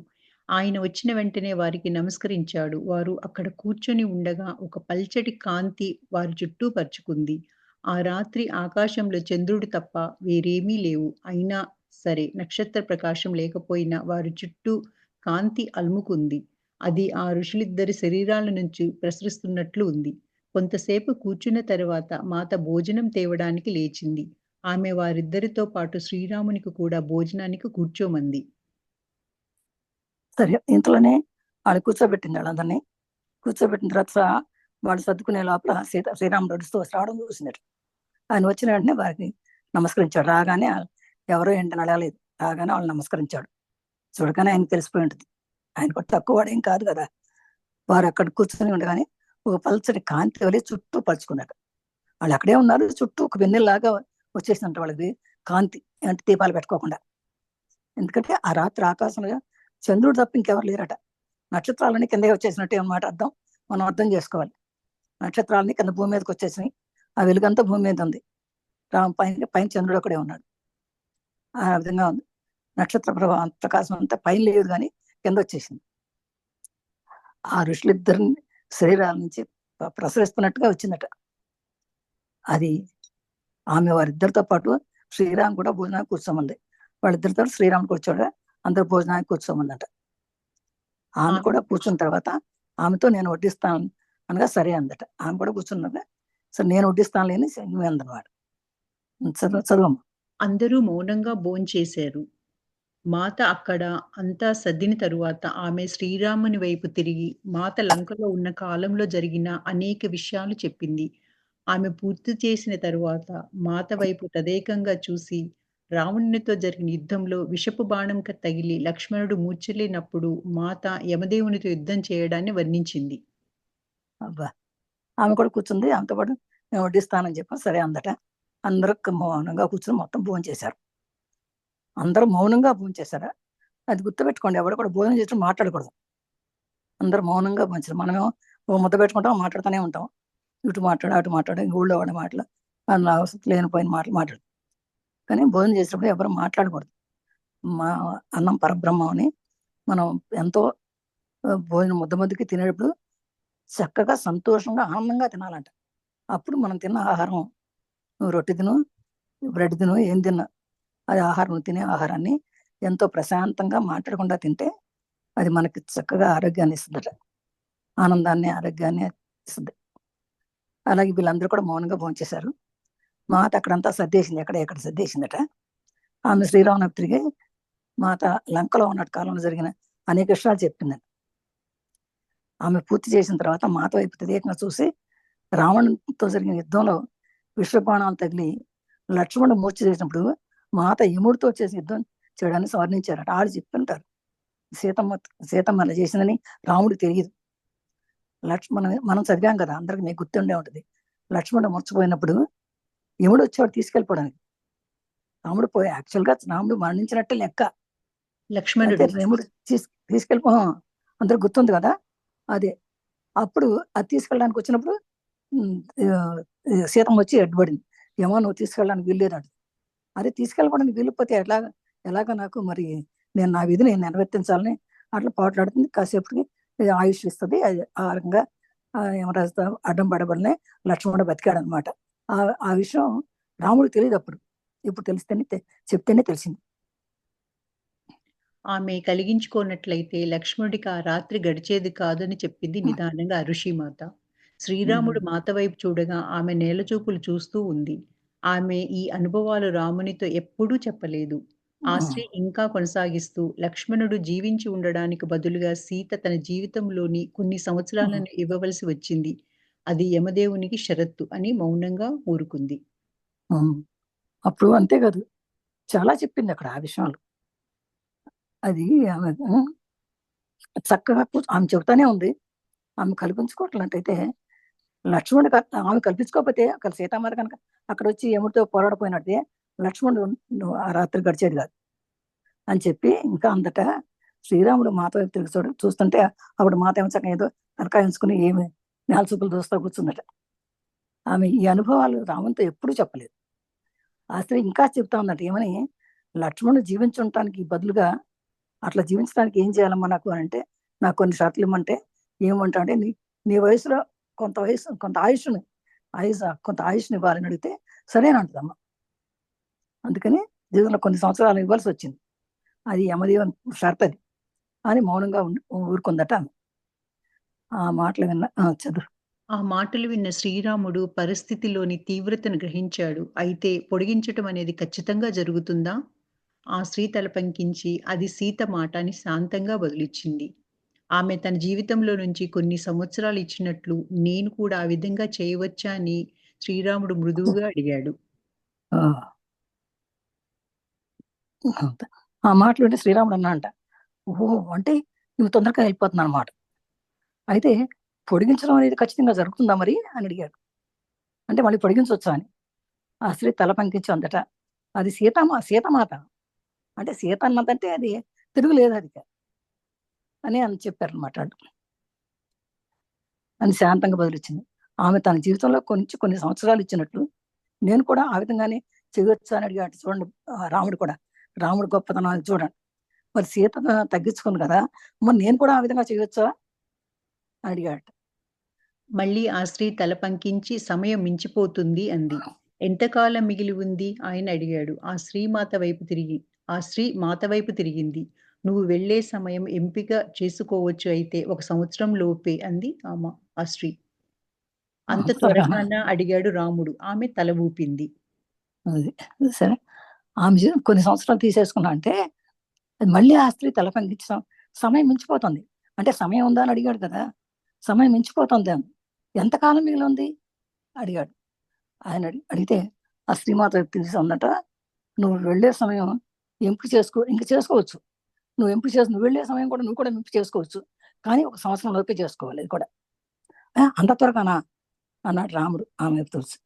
A: ఆయన వచ్చిన వెంటనే వారికి నమస్కరించాడు. వారు అక్కడ కూర్చొని ఉండగా ఒక పల్చటి కాంతి వారి చుట్టూ పరుచుకుంది. ఆ రాత్రి ఆకాశంలో చంద్రుడు తప్ప వేరేమీ లేవు. అయినా సరే నక్షత్ర ప్రకాశం లేకపోయినా వారి చుట్టూ కాంతి అలుముకుంది. అది ఆ ఋషులిద్దరి శరీరాల నుంచి ప్రసరిస్తున్నట్లు ఉంది. కొంతసేపు కూర్చున్న తరువాత మాత భోజనం తేవడానికి లేచింది. ఆమె వారిద్దరితో పాటు శ్రీరామునికి కూడా భోజనానికి కూర్చోమంది.
B: సరే ఇంతలోనే వాళ్ళు కూర్చోబెట్టింది వాళ్ళందరినీ. కూర్చోబెట్టిన తర్వాత వాళ్ళు సర్దుకునే లోపల శ్రీరాముడు నడుస్తూ రావడం చూసిందట. ఆయన వచ్చిన వెంటనే వారికి నమస్కరించాడు. రాగానే ఎవరో ఏంటని అడగలేదు. రాగానే వాళ్ళు నమస్కరించాడు. చూడగానే ఆయనకు తెలిసిపోయి ఉంటుంది. ఆయన కూడా తక్కువ వాడేం కాదు కదా! వారు అక్కడ కూర్చొని ఉండగానే ఒక పల్చటి కాంతి వలె చుట్టూ పరుచుకున్నారు. వాళ్ళు అక్కడే ఉన్నారు. చుట్టూ ఒక వెన్నెల్లాగా వచ్చేసిందంట వాళ్ళకి కాంతి. అంటే దీపాలు పెట్టుకోకుండా. ఎందుకంటే ఆ రాత్రి ఆకాశంలో చంద్రుడు తప్ప ఇంకెవరు లేరట. నక్షత్రాలన్నీ కిందకి వచ్చేసినట్టే అన్నమాట అర్థం. మనం అర్థం చేసుకోవాలి. నక్షత్రాలన్నీ కింద భూమి మీదకి వచ్చేసినాయి. ఆ వెలుగంతా భూమి మీద ఉంది. పైన పైన చంద్రుడు ఒక్కడే ఉన్నాడు. ఆ విధంగా ఉంది. నక్షత్ర ప్రభావం ప్రకాశం అంతా పైన లేదు కానీ కింద వచ్చేసింది. ఆ ఋషులిద్దరిని శరీరాల నుంచి ప్రసరిస్తున్నట్టుగా వచ్చిందట. అది ఆమె వారిద్దరితో పాటు శ్రీరామ్ కూడా భోజనానికి కూర్చోమంది. వాళ్ళిద్దరితో శ్రీరాముడు కూర్చోడు. అందరు భోజనానికి కూర్చోమందట. ఆమె కూడా కూర్చున్న తర్వాత ఆమెతో నేను వడ్డిస్తాను అనగా సరే అందట. ఆమె కూడా కూర్చున్నదా సరే నేను వడ్డిస్తాను లేని నువ్వు అందనమాట. చదువమ్మ.
A: అందరూ మౌనంగా భోంచేశారు. మాత అక్కడ అంతా సద్దిన తరువాత ఆమె శ్రీరాముని వైపు తిరిగి మాత లంకలో ఉన్న కాలంలో జరిగిన అనేక విషయాలు చెప్పింది. ఆమె పూర్తి చేసిన తరువాత మాత వైపు తదేకంగా చూసి రావణునితో జరిగిన యుద్ధంలో విషపు బాణం తగిలి లక్ష్మణుడు మూర్ఛలేనప్పుడు మాత యమదేవునితో యుద్ధం చేయడాన్ని వర్ణించింది.
B: అబ్బా! ఆమె కూడా కూర్చుంది. ఆమెతో పాటు నేను వడ్డిస్తానని చెప్పాను. సరే అందట. అందరూ మౌనంగా కూర్చొని మొత్తం భోంచేశారు. అందరూ మౌనంగా భోంచేశారా? అది గుర్తుపెట్టుకోండి. ఎవడు కూడా భోజనం చేసినప్పుడు మాట్లాడకూడదు. అందరూ మౌనంగా భోంచేశారు. మనమేమో ఓ ముద్ద పెట్టుకుంటాం, మాట్లాడుతూనే ఉంటాం. ఇటు మాట్లాడు, అటు మాట్లాడు, ఊళ్ళో వాడి మాటలు, అందులో అవసరం లేనిపోయిన మాటలు మాట్లాడు. కానీ భోజనం చేసేటప్పుడు ఎవరు మాట్లాడకూడదు. మా అన్నం పరబ్రహ్మం అని మనం ఎంతో భోజనం ముద్ద ముద్దకి తినేటప్పుడు చక్కగా సంతోషంగా ఆనందంగా తినాలంట. అప్పుడు మనం తిన్న ఆహారం, నువ్వు రొట్టె తిను, బ్రెడ్ తిను, ఏం తిన్నా అది ఆహారం, తినే ఆహారాన్ని ఎంతో ప్రశాంతంగా మాట్లాడకుండా తింటే అది మనకి చక్కగా ఆరోగ్యాన్ని ఇస్తుందట. ఆనందాన్ని, ఆరోగ్యాన్ని ఇస్తుంది. అలాగే వీళ్ళందరూ కూడా మౌనంగా భోంచేశారు. మాత అక్కడంతా సర్దేసింది, ఎక్కడ సర్దేసిందట. ఆమె శ్రీరామనవమికి మాత లంకలో ఉన్న కాలంలో జరిగిన అనేక విషయాలు చెప్పిందండి. ఆమె పూర్తి చేసిన తర్వాత మాత వైపు తదేకంగా చూసి, రావణునితో జరిగిన యుద్ధంలో విషబాణాలు తగిలి లక్ష్మణుడు మూర్ఛ చేసినప్పుడు మాత యముడితో చేసి యుద్ధం చేయడానికి వర్ణించారట. ఆళ్ళు చెప్తుంటారు సీతమ్మ అలా చేసిందని రాముడికి తెలియదు. మనం చదివాం కదా, అందరికి మీకు గుర్తుండే ఉంటుంది. లక్ష్మణుడు మూర్ఛపోయినప్పుడు యముడు వచ్చేవాడు తీసుకెళ్ళిపోవడానికి. రాముడు పోయి యాక్చువల్గా రాముడు మరణించినట్టే లెక్క.
A: లక్ష్మణుడు
B: యముడు తీసుకెళ్ళిపో, అందరికి గుర్తుంది కదా. అదే అప్పుడు అది తీసుకెళ్ళడానికి వచ్చినప్పుడు సీతమ్మ వచ్చి అడ్డుపడింది. ఏమో నువ్వు తీసుకెళ్ళడానికి వీల్లేదంట. అదే తీసుకెళ్ళడానికి వీలుపోతే ఎలాగ నాకు మరి నా విధి నేను నెరవేర్తించాలని అట్లా పోట్లాడుతుంది. కాసేపటికి ఆయుష్ ఇస్తుంది. ఆ రకంగా యమరాజుతో అడ్డం పడబడినే లక్ష్మణుడు బతికాడు అనమాట. ఆ విషయం రాముడికి తెలియదు అప్పుడు. ఇప్పుడు చెప్తేనే తెలిసింది.
A: ఆమె కలిగించుకోనట్లయితే లక్ష్మణుడికి ఆ రాత్రి గడిచేది కాదని చెప్పింది నిదానంగా అరుషిమాత. శ్రీరాముడు మాత వైపు చూడగా ఆమె నేలచూపులు చూస్తూ ఉంది. ఆమె ఈ అనుభవాలు రామునితో ఎప్పుడూ చెప్పలేదు. ఆ స్త్రీ ఇంకా కొనసాగిస్తూ, లక్ష్మణుడు జీవించి ఉండడానికి బదులుగా సీత తన జీవితంలోని కొన్ని సంవత్సరాలను ఇవ్వవలసి వచ్చింది. అది యమదేవునికి షరత్తు అని మౌనంగా ఊరుకుంది.
B: అప్పుడు అంతే కాదు, చాలా చెప్పింది అక్కడ ఆ విషయాలు. అది ఆమె చక్కగా ఆమె చెబుతానే ఉంది. ఆమె కల్పించుకోవట్లయితే లక్ష్మణుడు ఆమె కల్పించుకోకపోతే అక్కడ సీతామాత కనుక అక్కడ వచ్చి యముడితో పోరాడిపోయినట్టే లక్ష్మణుడు ఆ రాత్రి గడిచేది కాదు అని చెప్పి, ఇంకా అందట శ్రీరాముడు మాత వైపు తిరిగి చూస్తుంటే అప్పుడు మాత ఏమో చక్కగా ఏదో తలకాయించుకుని ఏమి నేల చూపులు చూస్తూ కూర్చుందట. ఆమె ఈ అనుభవాలు రామునితో ఎప్పుడూ చెప్పలేదు. ఆ స్త్రీ ఇంకా చెప్తా ఉందట ఏమని, లక్ష్మణుడు జీవించడానికి బదులుగా అట్లా జీవించడానికి ఏం చేయాలమ్మా నాకు అని అంటే, నాకు కొన్ని షరతులు ఇమ్మంటే ఏమంటా అంటే, నీ వయసులో కొంత ఆయుష్ని ఇవ్వాలని అడిగితే సరేనంటదమ్మా. అందుకని జీవితంలో కొన్ని సంవత్సరాలు ఇవ్వాల్సి వచ్చింది. అది యమదేవుని షరత్ అది అని మౌనంగా ఊరుకుందట. ఆ మాటలు చదువు.
A: ఆ మాటలు విన్న శ్రీరాముడు పరిస్థితిలోని తీవ్రతను గ్రహించాడు. అయితే పొడిగించటం అనేది ఖచ్చితంగా జరుగుతుందా? ఆ స్త్రీ తల పంకించి, అది సీత మాట అని శాంతంగా బదులిచ్చింది. ఆమె తన జీవితంలో నుంచి కొన్ని సంవత్సరాలు ఇచ్చినట్లు నేను కూడా ఆ విధంగా చేయవచ్చా అని శ్రీరాముడు మృదువుగా అడిగాడు.
B: ఆ మాటలు వింటే శ్రీరాముడు అన్నా అంట, ఓహో అంటే నువ్వు తొందరగా వెళ్ళిపోతున్నా అనమాట. అయితే పొడిగించడం అనేది ఖచ్చితంగా జరుగుతుందా మరి అని అడిగాడు. అంటే మళ్ళీ పొడిగించవచ్చా అని. ఆ స్త్రీ తల పంకించి అందట, అది సీతమాత అంటే సీత అన్నదంటే అది తిరుగులేదు అది అని చెప్పారనమాట అని శాంతంగా బదులిచ్చింది. ఆమె తన జీవితంలో కొన్ని సంవత్సరాలు ఇచ్చినట్లు నేను కూడా ఆ విధంగానే చేయొచ్చా అని అడిగాడు. చూడండి రాముడు గొప్పతనం చూడండి. మరి సీత తగ్గించుకుంది కదా, మరి నేను కూడా ఆ విధంగా చేయొచ్చా అని అడిగాడు.
A: మళ్ళీ ఆ స్త్రీ తల పంకించి సమయం మించిపోతుంది అంది. ఎంతకాలం మిగిలి ఉంది ఆయన అడిగాడు. ఆ స్త్రీ మాత వైపు తిరిగింది. నువ్వు వెళ్ళే సమయం ఎంపిక చేసుకోవచ్చు అయితే 1 సంవత్సరం లోపే అంది ఆ స్త్రీ. అంత త్వరగానా అడిగాడు రాముడు. ఆమె తల ఊపింది.
B: అది సరే, ఆమె కొన్ని సంవత్సరాలు తీసేసుకున్నా అంటే మళ్ళీ ఆ స్త్రీ తల పంకించడం సమయం మించిపోతుంది. అంటే సమయం ఉందా అని అడిగాడు కదా, సమయం మించిపోతుంది. ఎంతకాలం మిగిలి ఉంది అడిగాడు. ఆయన అడిగితే ఆ శ్రీమాత తెలిసి ఉందట, నువ్వు వెళ్ళే సమయం ఎంపిక చేసుకోవచ్చు. నువ్వు వెళ్ళే సమయం కూడా నువ్వు కూడా ఎంపిక చేసుకోవచ్చు, కానీ 1 సంవత్సరం లోపే చేసుకోవాలి. అది కూడా అంత త్వరగానా అన్నాడు రాముడు ఆమె తెలిసి.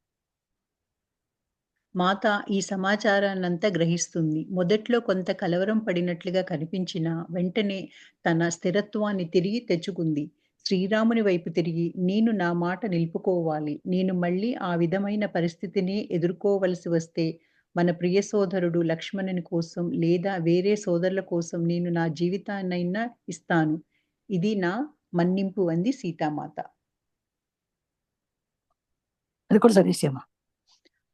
A: మాత ఈ సమాచారాన్నంతా గ్రహిస్తుంది. మొదట్లో కొంత కలవరం పడినట్లుగా కనిపించినా, వెంటనే తన స్థిరత్వాన్ని తిరిగి తెచ్చుకుంది. శ్రీరాముని వైపు తిరిగి, నేను నా మాట నిలుపుకోవాలి. నేను మళ్ళీ ఆ విధమైన పరిస్థితినే ఎదుర్కోవలసి వస్తే, మన ప్రియ సోదరుడు లక్ష్మణుని కోసం లేదా వేరే సోదరుల కోసం నేను నా జీవితాన్నైనా ఇస్తాను. ఇది నా మన్నింపు అంది సీతామాత.
B: అది కూడా చదివేసేమ్మా.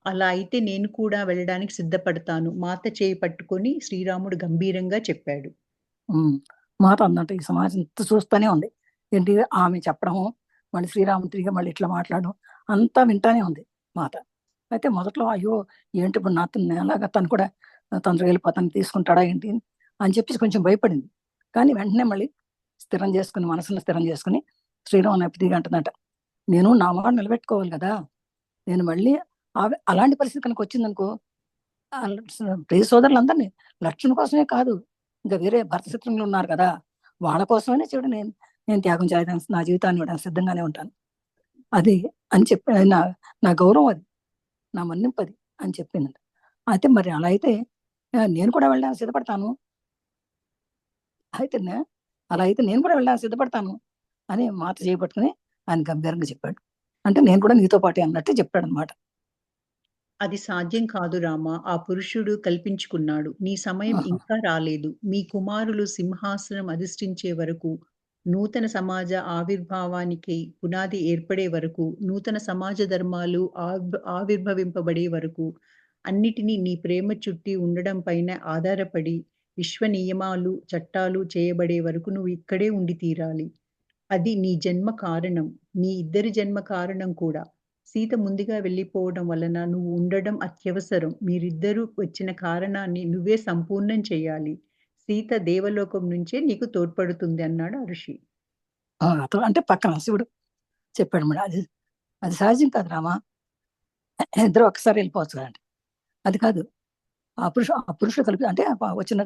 A: అలా అయితే నేను కూడా వెళ్ళడానికి సిద్ధపడతాను. మాత చేయి పట్టుకొని శ్రీరాముడు గంభీరంగా చెప్పాడు.
B: మాత అందంట ఈ సమాజం ఇంత చూస్తూనే ఉంది. ఏంటి ఆమె చెప్పడము, మళ్ళీ శ్రీరాముడు తిరిగి మళ్ళీ ఇట్లా మాట్లాడడం అంతా వింటానే ఉంది మాత. అయితే మొదట్లో అయ్యో ఏంటి ఇప్పుడు నాతో ఎలాగా తను కూడా తొందరగా వెళ్ళిపోతాను తీసుకుంటాడా ఏంటి అని చెప్పేసి కొంచెం భయపడింది. కానీ వెంటనే మళ్ళీ స్థిరం చేసుకుని మనసును స్థిరం చేసుకుని శ్రీరాముని వైపు తిరిగి అంటుందట, నేను నా మాట నిలబెట్టుకోవాలి కదా, నేను మళ్ళీ అలాంటి పరిస్థితి కనుక వచ్చిందనుకో ప్రియ సోదరులందరినీ లక్ష్మణ్ కోసమే కాదు, ఇంకా వేరే భర్త శత్రువులు ఉన్నారు కదా, వాళ్ళ కోసమైనా చూడు నేను నేను త్యాగం చేయడానికి నా జీవితాన్ని ఇవ్వడానికి సిద్ధంగానే ఉంటాను అది అని చెప్పి నా గౌరవం అది, నా మన్నింపు అది అని చెప్పింది. అయితే మరి అలా అయితే నేను కూడా వెళ్ళడానికి సిద్ధపడతాను, అలా అయితే నేను కూడా వెళ్ళడానికి సిద్ధపడతాను అని మాత చేయబట్టుకుని ఆయన గంభీరంగా చెప్పాడు. అంటే నేను కూడా నీతో పాటే అన్నట్టు చెప్పాడు అనమాట.
A: అది సాధ్యం కాదు రామా! ఆ పురుషుడు కల్పించుకున్నాడు. నీ సమయం ఇంకా రాలేదు. మీ కుమారులు సింహాసనం అధిష్ఠించే వరకు, నూతన సమాజ ఆవిర్భావానికి పునాది ఏర్పడే వరకు, నూతన సమాజ ధర్మాలు ఆవిర్భవింపబడే వరకు, అన్నిటినీ నీ ప్రేమ చుట్టి ఉండడం పైన ఆధారపడి, విశ్వ నియమాలు, చట్టాలు చేయబడే వరకు నువ్వు ఇక్కడే ఉండి తీరాలి. అది నీ జన్మ కారణం. మీ ఇద్దరి జన్మ కారణం కూడా. సీత ముందుగా వెళ్ళిపోవడం వలన నువ్వు ఉండడం అత్యవసరం. మీరిద్దరూ వచ్చిన కారణాన్ని నువ్వే సంపూర్ణం చేయాలి. సీత దేవలోకం నుంచే నీకు తోడ్పడుతుంది అన్నాడు ఆ ఋషి.
B: అతను అంటే పక్కన శివుడు చెప్పాడు మేడం. అది అది సహజం కాదు రామా, ఇద్దరు ఒక్కసారి వెళ్ళిపోవచ్చు కదండి. అది కాదు, ఆ పురుషుడు కలిపి అంటే వచ్చిన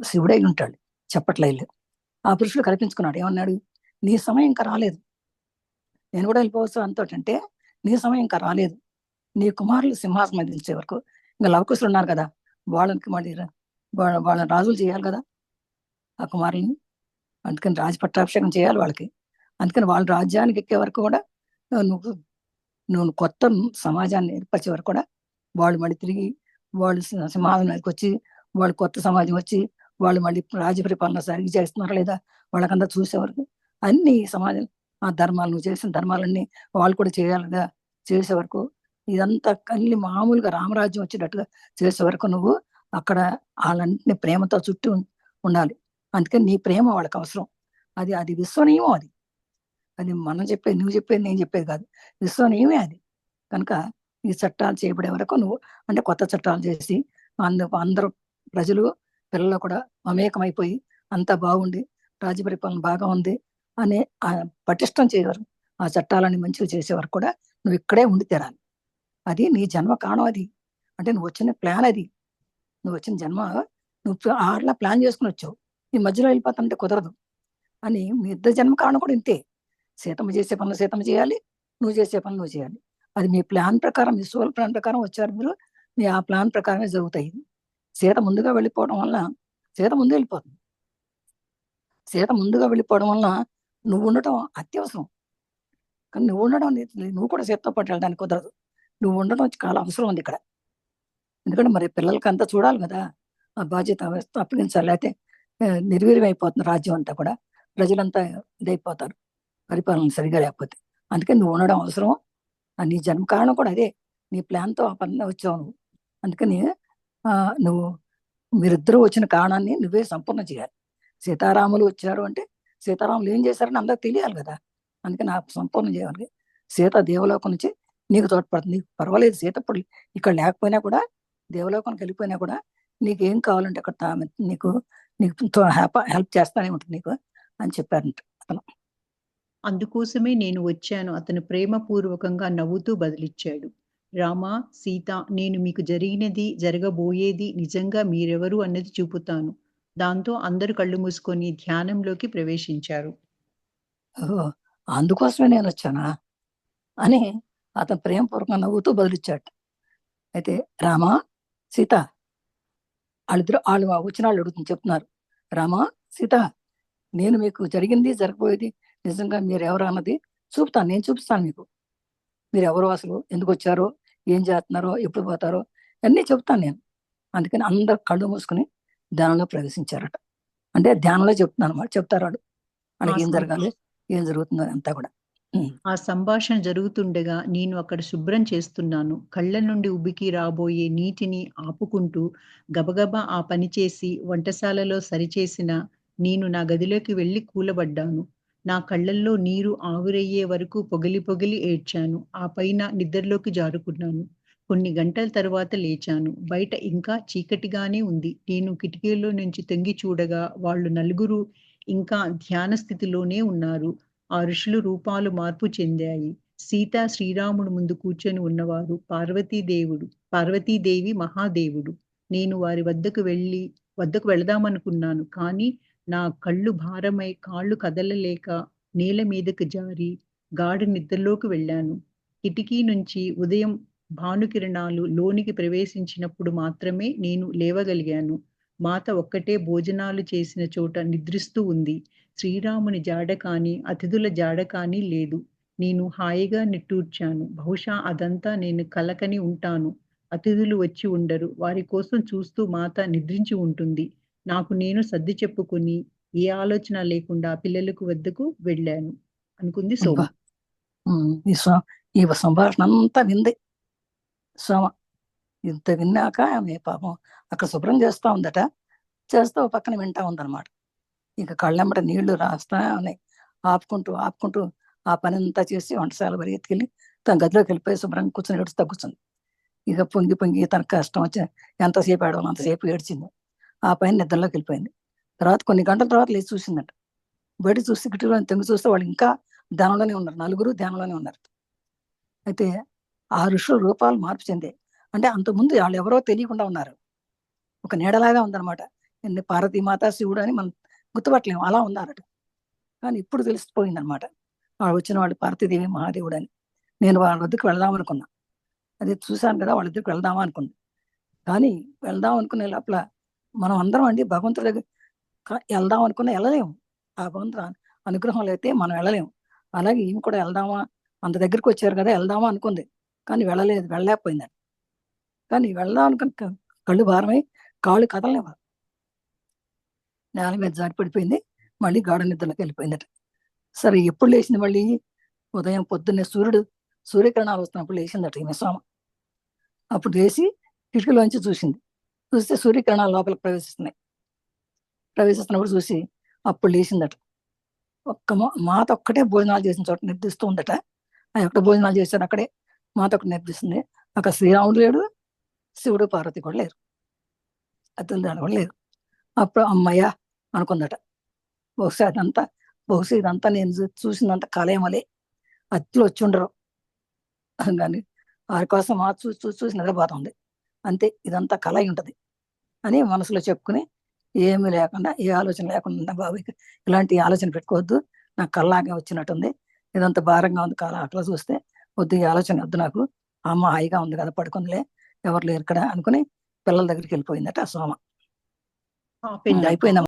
B: శివుడై ఉంటాడు చెప్పట్లేదు. ఆ పురుషుడు కల్పించుకున్నాడు, ఏమన్నాడు, నీ సమయం ఇంకా రాలేదు, నేను కూడా వెళ్ళిపోవచ్చు అంతోటంటే నీ సమయం ఇంకా రాలేదు, నీ కుమారులు సింహాసనం దించే వరకు ఇంకా లవకుశులు ఉన్నారు కదా, వాళ్ళకి మళ్ళీ వాళ్ళని రాజులు చేయాలి కదా ఆ కుమారుల్ని, అందుకని రాజ పట్టాభిషేకం చేయాలి వాళ్ళకి, అందుకని వాళ్ళ రాజ్యానికి ఎక్కే వరకు కూడా నువ్వు నువ్వు కొత్త సమాజాన్ని ఏర్పరిచే వరకు కూడా వాళ్ళు మళ్ళీ తిరిగి వాళ్ళు సింహాసనానికి వచ్చి వాళ్ళు కొత్త సమాజం వచ్చి వాళ్ళు మళ్ళీ రాజ్య పరిపాలన సరిగ్గా చేస్తున్నారా లేదా వాళ్ళకంతా చూసేవరకు అన్ని సమాజం ఆ ధర్మాలు నువ్వు చేసిన ధర్మాలన్నీ వాళ్ళు కూడా చేయాలి కదా, చేసే వరకు ఇదంతా కళ్ళి మామూలుగా రామరాజ్యం వచ్చేటట్టుగా చేసే వరకు నువ్వు అక్కడ వాళ్ళంటిని ప్రేమతో చుట్టూ ఉండాలి. అందుకని నీ ప్రేమ వాళ్ళకి అవసరం. అది అది విశ్వనీయం. అది అది మనం చెప్పేది నువ్వు చెప్పేది నేను చెప్పేది కాదు, విశ్వనీయమే అది. కనుక ఈ చట్టాలు చేయబడే వరకు నువ్వు అంటే కొత్త చట్టాలు చేసి అందరూ ప్రజలు పిల్లలు కూడా మమేకమైపోయి అంతా బాగుండి రాజ్య పరిపాలన బాగా ఉంది అనే పటిష్టం చేయవరు ఆ చట్టాలని మంచిగా చేసే వరకు కూడా నువ్వు ఇక్కడే ఉండి తీరాలి. అది నీ జన్మ కారణం. అది అంటే నువ్వు వచ్చిన ప్లాన్. అది నువ్వు వచ్చిన జన్మ నువ్వు ఆడలా ప్లాన్ చేసుకుని వచ్చావు, ఈ మధ్యలో వెళ్ళిపోతానంటే కుదరదు అని. మీ ఇద్దరు జన్మ కారణం కూడా ఇంతే, సీతమ్మ చేసే పనులు సీతమ్మ చేయాలి, నువ్వు చేసే పనులు నువ్వు చేయాలి. అది మీ ప్లాన్ ప్రకారం, మీ సోల్ ప్లాన్ ప్రకారం వచ్చారు మీరు, మీ ఆ ప్లాన్ ప్రకారమే జరుగుతాయి. సీత ముందుగా వెళ్ళిపోవడం వల్ల సీత ముందు వెళ్ళిపోతుంది. సీత ముందుగా వెళ్ళిపోవడం వల్ల నువ్వు ఉండటం అత్యవసరం. కానీ నువ్వు ఉండడం నువ్వు కూడా సీతతో పాటు వెళ్ళడానికి కుదరదు, నువ్వు ఉండడం చాలా అవసరం ఉంది ఇక్కడ. ఎందుకంటే మరి పిల్లలకి అంతా చూడాలి కదా, ఆ బాధ్యత అప్పగించాలి. అయితే నిర్వీర్యం అయిపోతుంది రాజ్యం అంతా కూడా, ప్రజలంతా ఇదైపోతారు పరిపాలన సరిగా లేకపోతే. అందుకని నువ్వు ఉండడం అవసరం. నీ జన్మ కారణం కూడా అదే, నీ ప్లాన్తో ఆ పని వచ్చావు నువ్వు. అందుకని నువ్వు మీరిద్దరూ వచ్చిన కారణాన్ని నువ్వే సంపూర్ణ చేయాలి. సీతారాములు వచ్చారు అంటే సీతారాములు ఏం చేశారని అందరికి తెలియాలి కదా, అందుకని నాకు సంపూర్ణం చేయాలి. సీత దేవలోకం నుంచి నీకు తోడ్పడుతుంది. నీకు పర్వాలేదు, సీత ఇప్పుడు ఇక్కడ లేకపోయినా కూడా దేవలోకానికి వెళ్ళిపోయినా కూడా నీకు ఏం కావాలంటే అక్కడ నీకు నీకు హెల్ప్ చేస్తానే ఉంటుంది నీకు అని చెప్పారంట అతను.
A: అందుకోసమే నేను వచ్చాను అతను ప్రేమపూర్వకంగా నవ్వుతూ బదిలిచ్చాడు. రామా, సీత, నేను మీకు జరిగినది జరగబోయేది నిజంగా మీరెవరు అన్నది చూపుతాను. దాంతో అందరూ కళ్ళు మూసుకొని ధ్యానంలోకి ప్రవేశించారు.
B: అందుకోసమే నేను వచ్చానా అని అతను ప్రేమపూర్వకంగా నవ్వుతూ బదిలిచ్చాడు. అయితే రామా, సీత, వాళ్ళు వచ్చిన వాళ్ళు అడుగుతుంది చెప్తున్నారు, రామా, సీత, నేను మీకు జరిగింది జరగబోయేది నిజంగా మీరు ఎవరు అన్నది చూపుతాను, నేను చూపిస్తాను మీకు. మీరు ఎవరో, అసలు ఎందుకు వచ్చారో, ఏం చేస్తున్నారో, ఎప్పుడు పోతారో అన్నీ చెప్తాను నేను. అందుకని అందరు కళ్ళు మూసుకుని ధ్యానంలో ప్రవేశించారట. అంటే ధ్యానంలో చెప్తున్నాను అనమాట. చెప్తారు వాడు.
A: ఆ
B: మనకి ఏం
A: సం
B: జరగాలి, ఏం జరుగుతుందో అంతా కూడా.
A: ఆ సంభాషణ జరుగుతుండగా నేను అక్కడ శుభ్రం చేస్తున్నాను. కళ్ళ నుండి ఉబికి రాబోయే నీటిని ఆపుకుంటూ గబగబా ఆ పని చేసి వంటశాలలో సరిచేసిన నేను నా గదిలోకి వెళ్లి కూలబడ్డాను. నా కళ్ళల్లో నీరు ఆవిరయ్యే వరకు పొగిలి పొగిలి ఏడ్చాను. ఆ పైన నిద్రలోకి జారుకున్నాను. కొన్ని గంటల తరువాత లేచాను. బయట ఇంకా చీకటిగానే ఉంది. నేను కిటికీలో నుంచి తొంగి చూడగా వాళ్ళు నలుగురు ఇంకా ధ్యాన స్థితిలోనే ఉన్నారు. ఆ ఋషులు రూపాలు మార్పు చెందాయి. సీత శ్రీరాముడు ముందు కూర్చొని ఉన్నవారు పార్వతీదేవి మహాదేవుడు. నేను వారి వద్దకు వెళదామనుకున్నాను. కానీ నా కళ్ళు భారమై కాళ్ళు కదలలేక నేల మీదకు జారి గాఢ నిద్రలోకి వెళ్ళాను. కిటికీ నుంచి ఉదయం భానుకిరణాలు లోనికి ప్రవేశించినప్పుడు మాత్రమే నేను లేవగలిగాను. మాత ఒక్కటే భోజనాలు చేసిన చోట నిద్రిస్తూ ఉంది. శ్రీరాముని జాడ కానీ, అతిథుల జాడ కానీ లేదు. నేను హాయిగా నిట్టూర్చాను. బహుశా అదంతా నేను కలకని ఉంటాను. అతిథులు వచ్చి ఉండరు. వారి కోసం చూస్తూ మాత నిద్రించి ఉంటుంది. నాకు నేను సర్ది చెప్పుకొని, ఏ ఆలోచన లేకుండా పిల్లలకు వద్దకు వెళ్ళాను అనుకుంది సోమ.
B: అబ్బా! ఈ సంభాషణ అంతా వింది సోమ. ఇంత విన్నాక ఆమె పాపం అక్కడ శుభ్రం చేస్తా ఉందట. చేస్తూ ఓ పక్కన వింటా ఉందన్నమాట. ఇక కళ్ళెంబట నీళ్లు రాస్తా ఉన్నాయి. ఆపుకుంటూ ఆపుకుంటూ ఆ పని అంతా చేసి వంటశాల పరిగెత్తుకెళ్ళి తన గదిలోకి వెళ్ళిపోయి శుభ్రంగా కూర్చొని ఏడుస్తూ కూర్చుంది. ఇక పొంగి పొంగి తనకు కష్టం వచ్చి ఎంతసేపు ఏడవాలి అంతసేపు ఏడ్చింది. ఆ పైన నిద్రలోకి వెళ్ళిపోయింది. తర్వాత కొన్ని గంటల తర్వాత లేచి చూసిందట. బయట చూసి కిటికీలో తొంగి చూస్తే వాళ్ళు ఇంకా ధ్యానంలోనే ఉన్నారు. నలుగురు ధ్యానంలోనే ఉన్నారు. అయితే ఆ ఋషుల రూపాలు మార్పు చెందాయి. అంటే అంతకుముందు వాళ్ళు ఎవరో తెలియకుండా ఉన్నారు. ఒక నీడలాగా ఉందన్నమాట. పార్వతీమాత, శివుడు అని మనం గుర్తుపట్టలేము. అలా ఉన్నారట. కానీ ఇప్పుడు తెలిసిపోయిందనమాట. వాళ్ళు వచ్చిన వాళ్ళు పార్వతీదేవి, మహాదేవుడు అని. నేను వాళ్ళ వద్దకు వెళదాం అనుకున్నా. అదే చూశాను కదా, వాళ్ళ దగ్గరికి వెళ్దామా అనుకుంది. కానీ వెళ్దాం అనుకునే లోపల మనం అందరం అండి భగవంతుడి దగ్గర వెళ్దాం అనుకున్నా వెళ్ళలేము. ఆ భగవంతుడు అనుగ్రహం లేకపోతే మనం వెళ్ళలేము. అలాగే ఈమె కూడా వెళ్దామా, అంత దగ్గరికి వచ్చారు కదా వెళ్దామా అనుకుంది. కానీ వెళ్ళలేకపోయిందండి. కానీ వెళ్దాం అనుకుని కళ్ళు భారమై కాళ్ళు కదలనివ్వరు. నేల మీద జారి పడిపోయింది. మళ్ళీ గాఢ నిద్రలోకి వెళ్ళిపోయిందట. సరే ఎప్పుడు లేచింది మళ్ళీ? ఉదయం పొద్దున్నే సూర్యకిరణాలు వస్తున్నప్పుడు లేచిందట ఈమె సోమ. అప్పుడు లేచి కిటికీలోంచి చూసింది. చూస్తే సూర్యకిరణాలు లోపలికి ప్రవేశిస్తున్నప్పుడు చూసి అప్పుడు లేచిందట. మాత ఒక్కటే భోజనాలు చేసిన చోట నిర్దిస్తూ ఉందట. ఎక్కడ భోజనాలు చేశారు అక్కడే మాత ఒకటి నిర్దిస్తుంది. అక్కడ శ్రీరాముడు లేడు, శివుడు పార్వతి కూడా లేరు, అతను దాని కూడా లేరు. అప్పుడు అమ్మయ్య అనుకుందట. బహుశా ఇదంతా నేను చూసిందంత కలయమలే, అతిథులు వచ్చి ఉండరు కానీ వారి కోసం చూసి నిద్రపోతుంది అంతే, ఇదంతా కల అయి ఉంటది అని మనసులో చెప్పుకుని ఏమీ లేకుండా, ఏ ఆలోచన లేకుండా, బాబు ఇలాంటి ఆలోచన పెట్టుకోవద్దు, నాకు కల్లాగా వచ్చినట్టుంది, ఇదంతా భారంగా ఉంది కళ, అట్లా చూస్తే వద్దు, ఈ ఆలోచన వద్దు నాకు, అమ్మ హాయిగా ఉంది కదా పడుకుందిలే, ఎవరు లేరు ఇక్కడ అనుకుని పిల్లల దగ్గరికి వెళ్ళిపోయిందట సోమ. అయిపోయిందమ్మా.